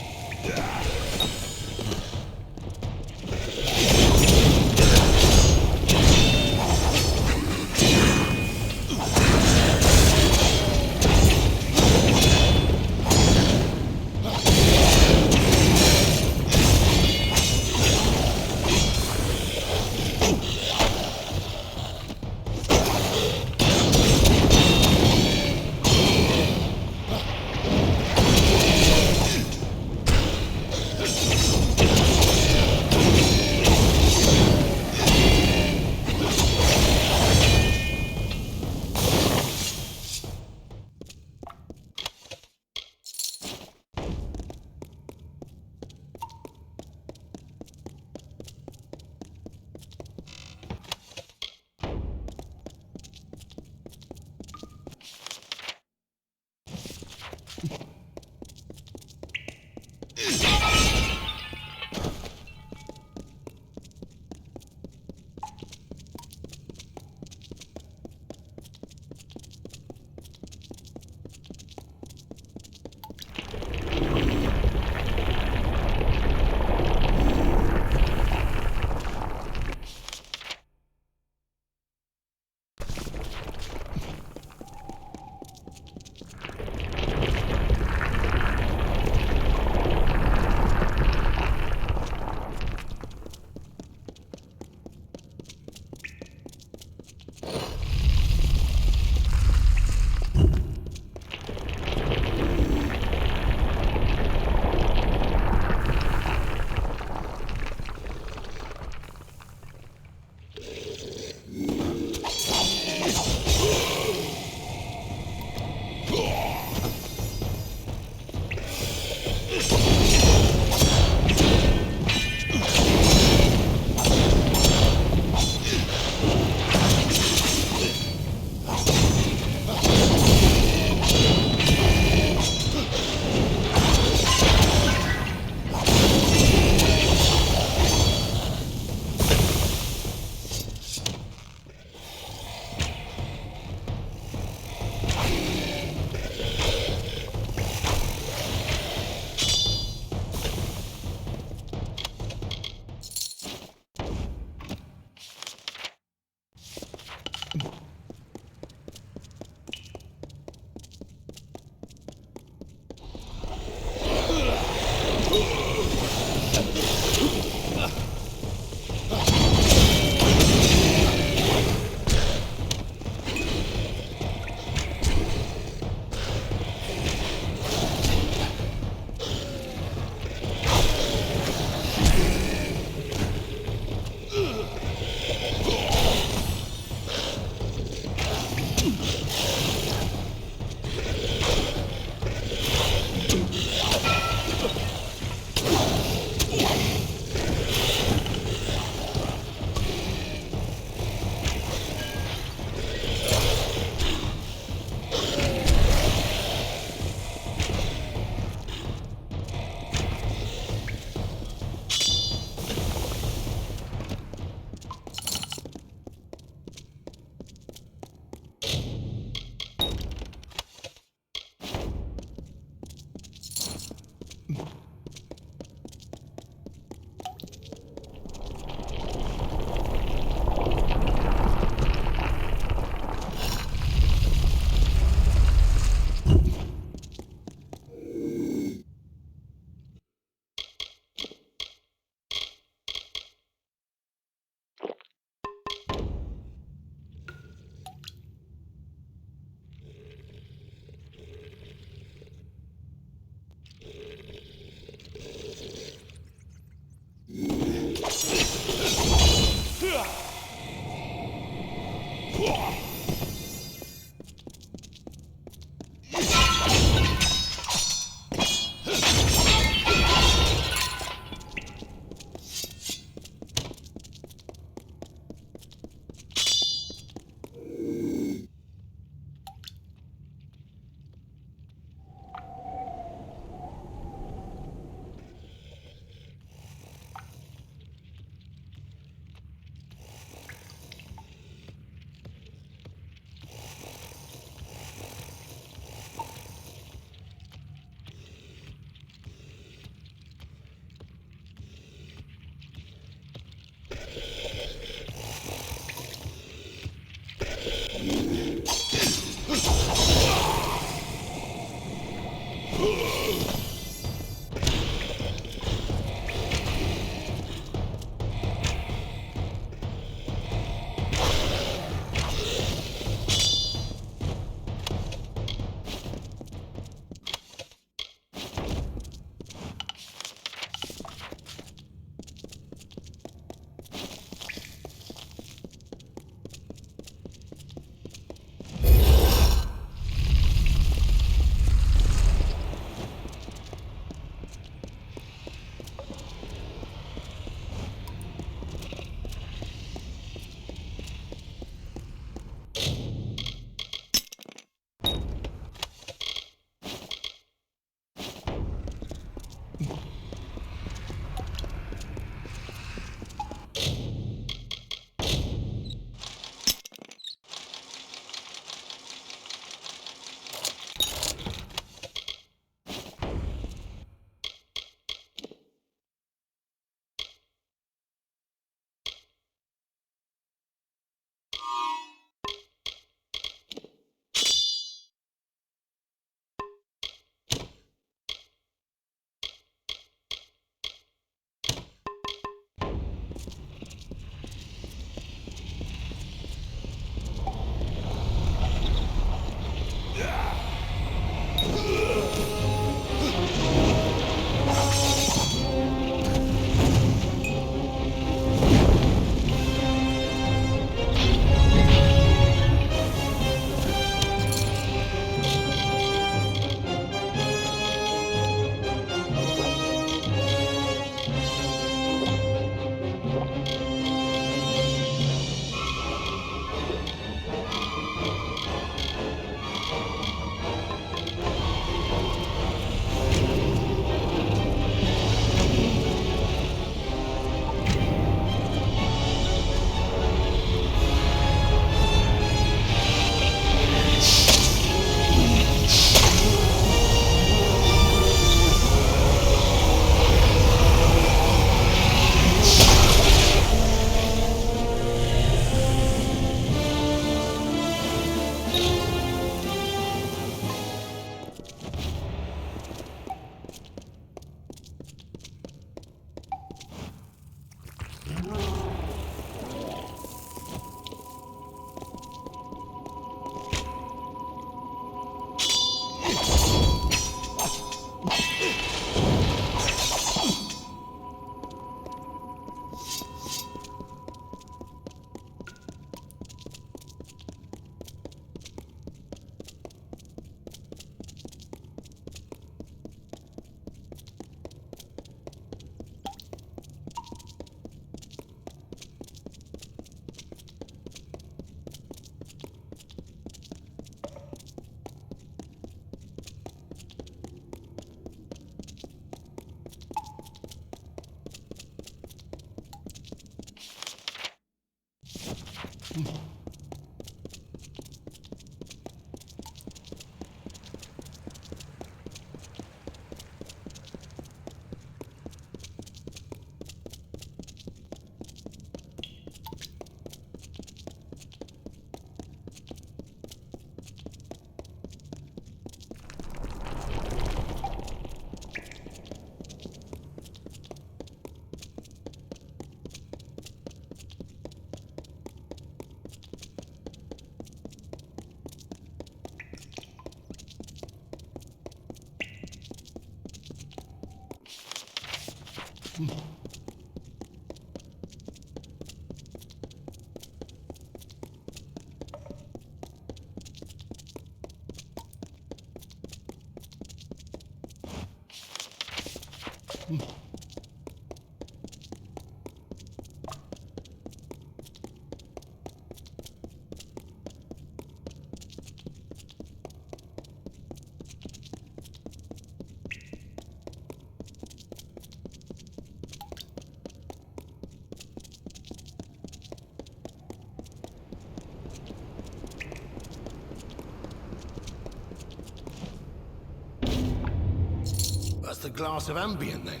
That's the glass of ambient, then.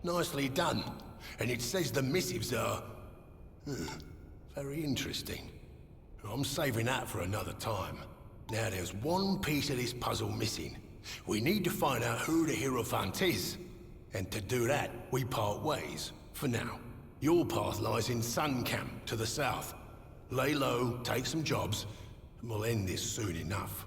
Nicely done. And it says the missives are... very interesting. I'm saving that for another time. Now there's one piece of this puzzle missing. We need to find out who the Hierophant is. And to do that, we part ways, for now. Your path lies in Sun Camp, to the south. Lay low, take some jobs, and we'll end this soon enough.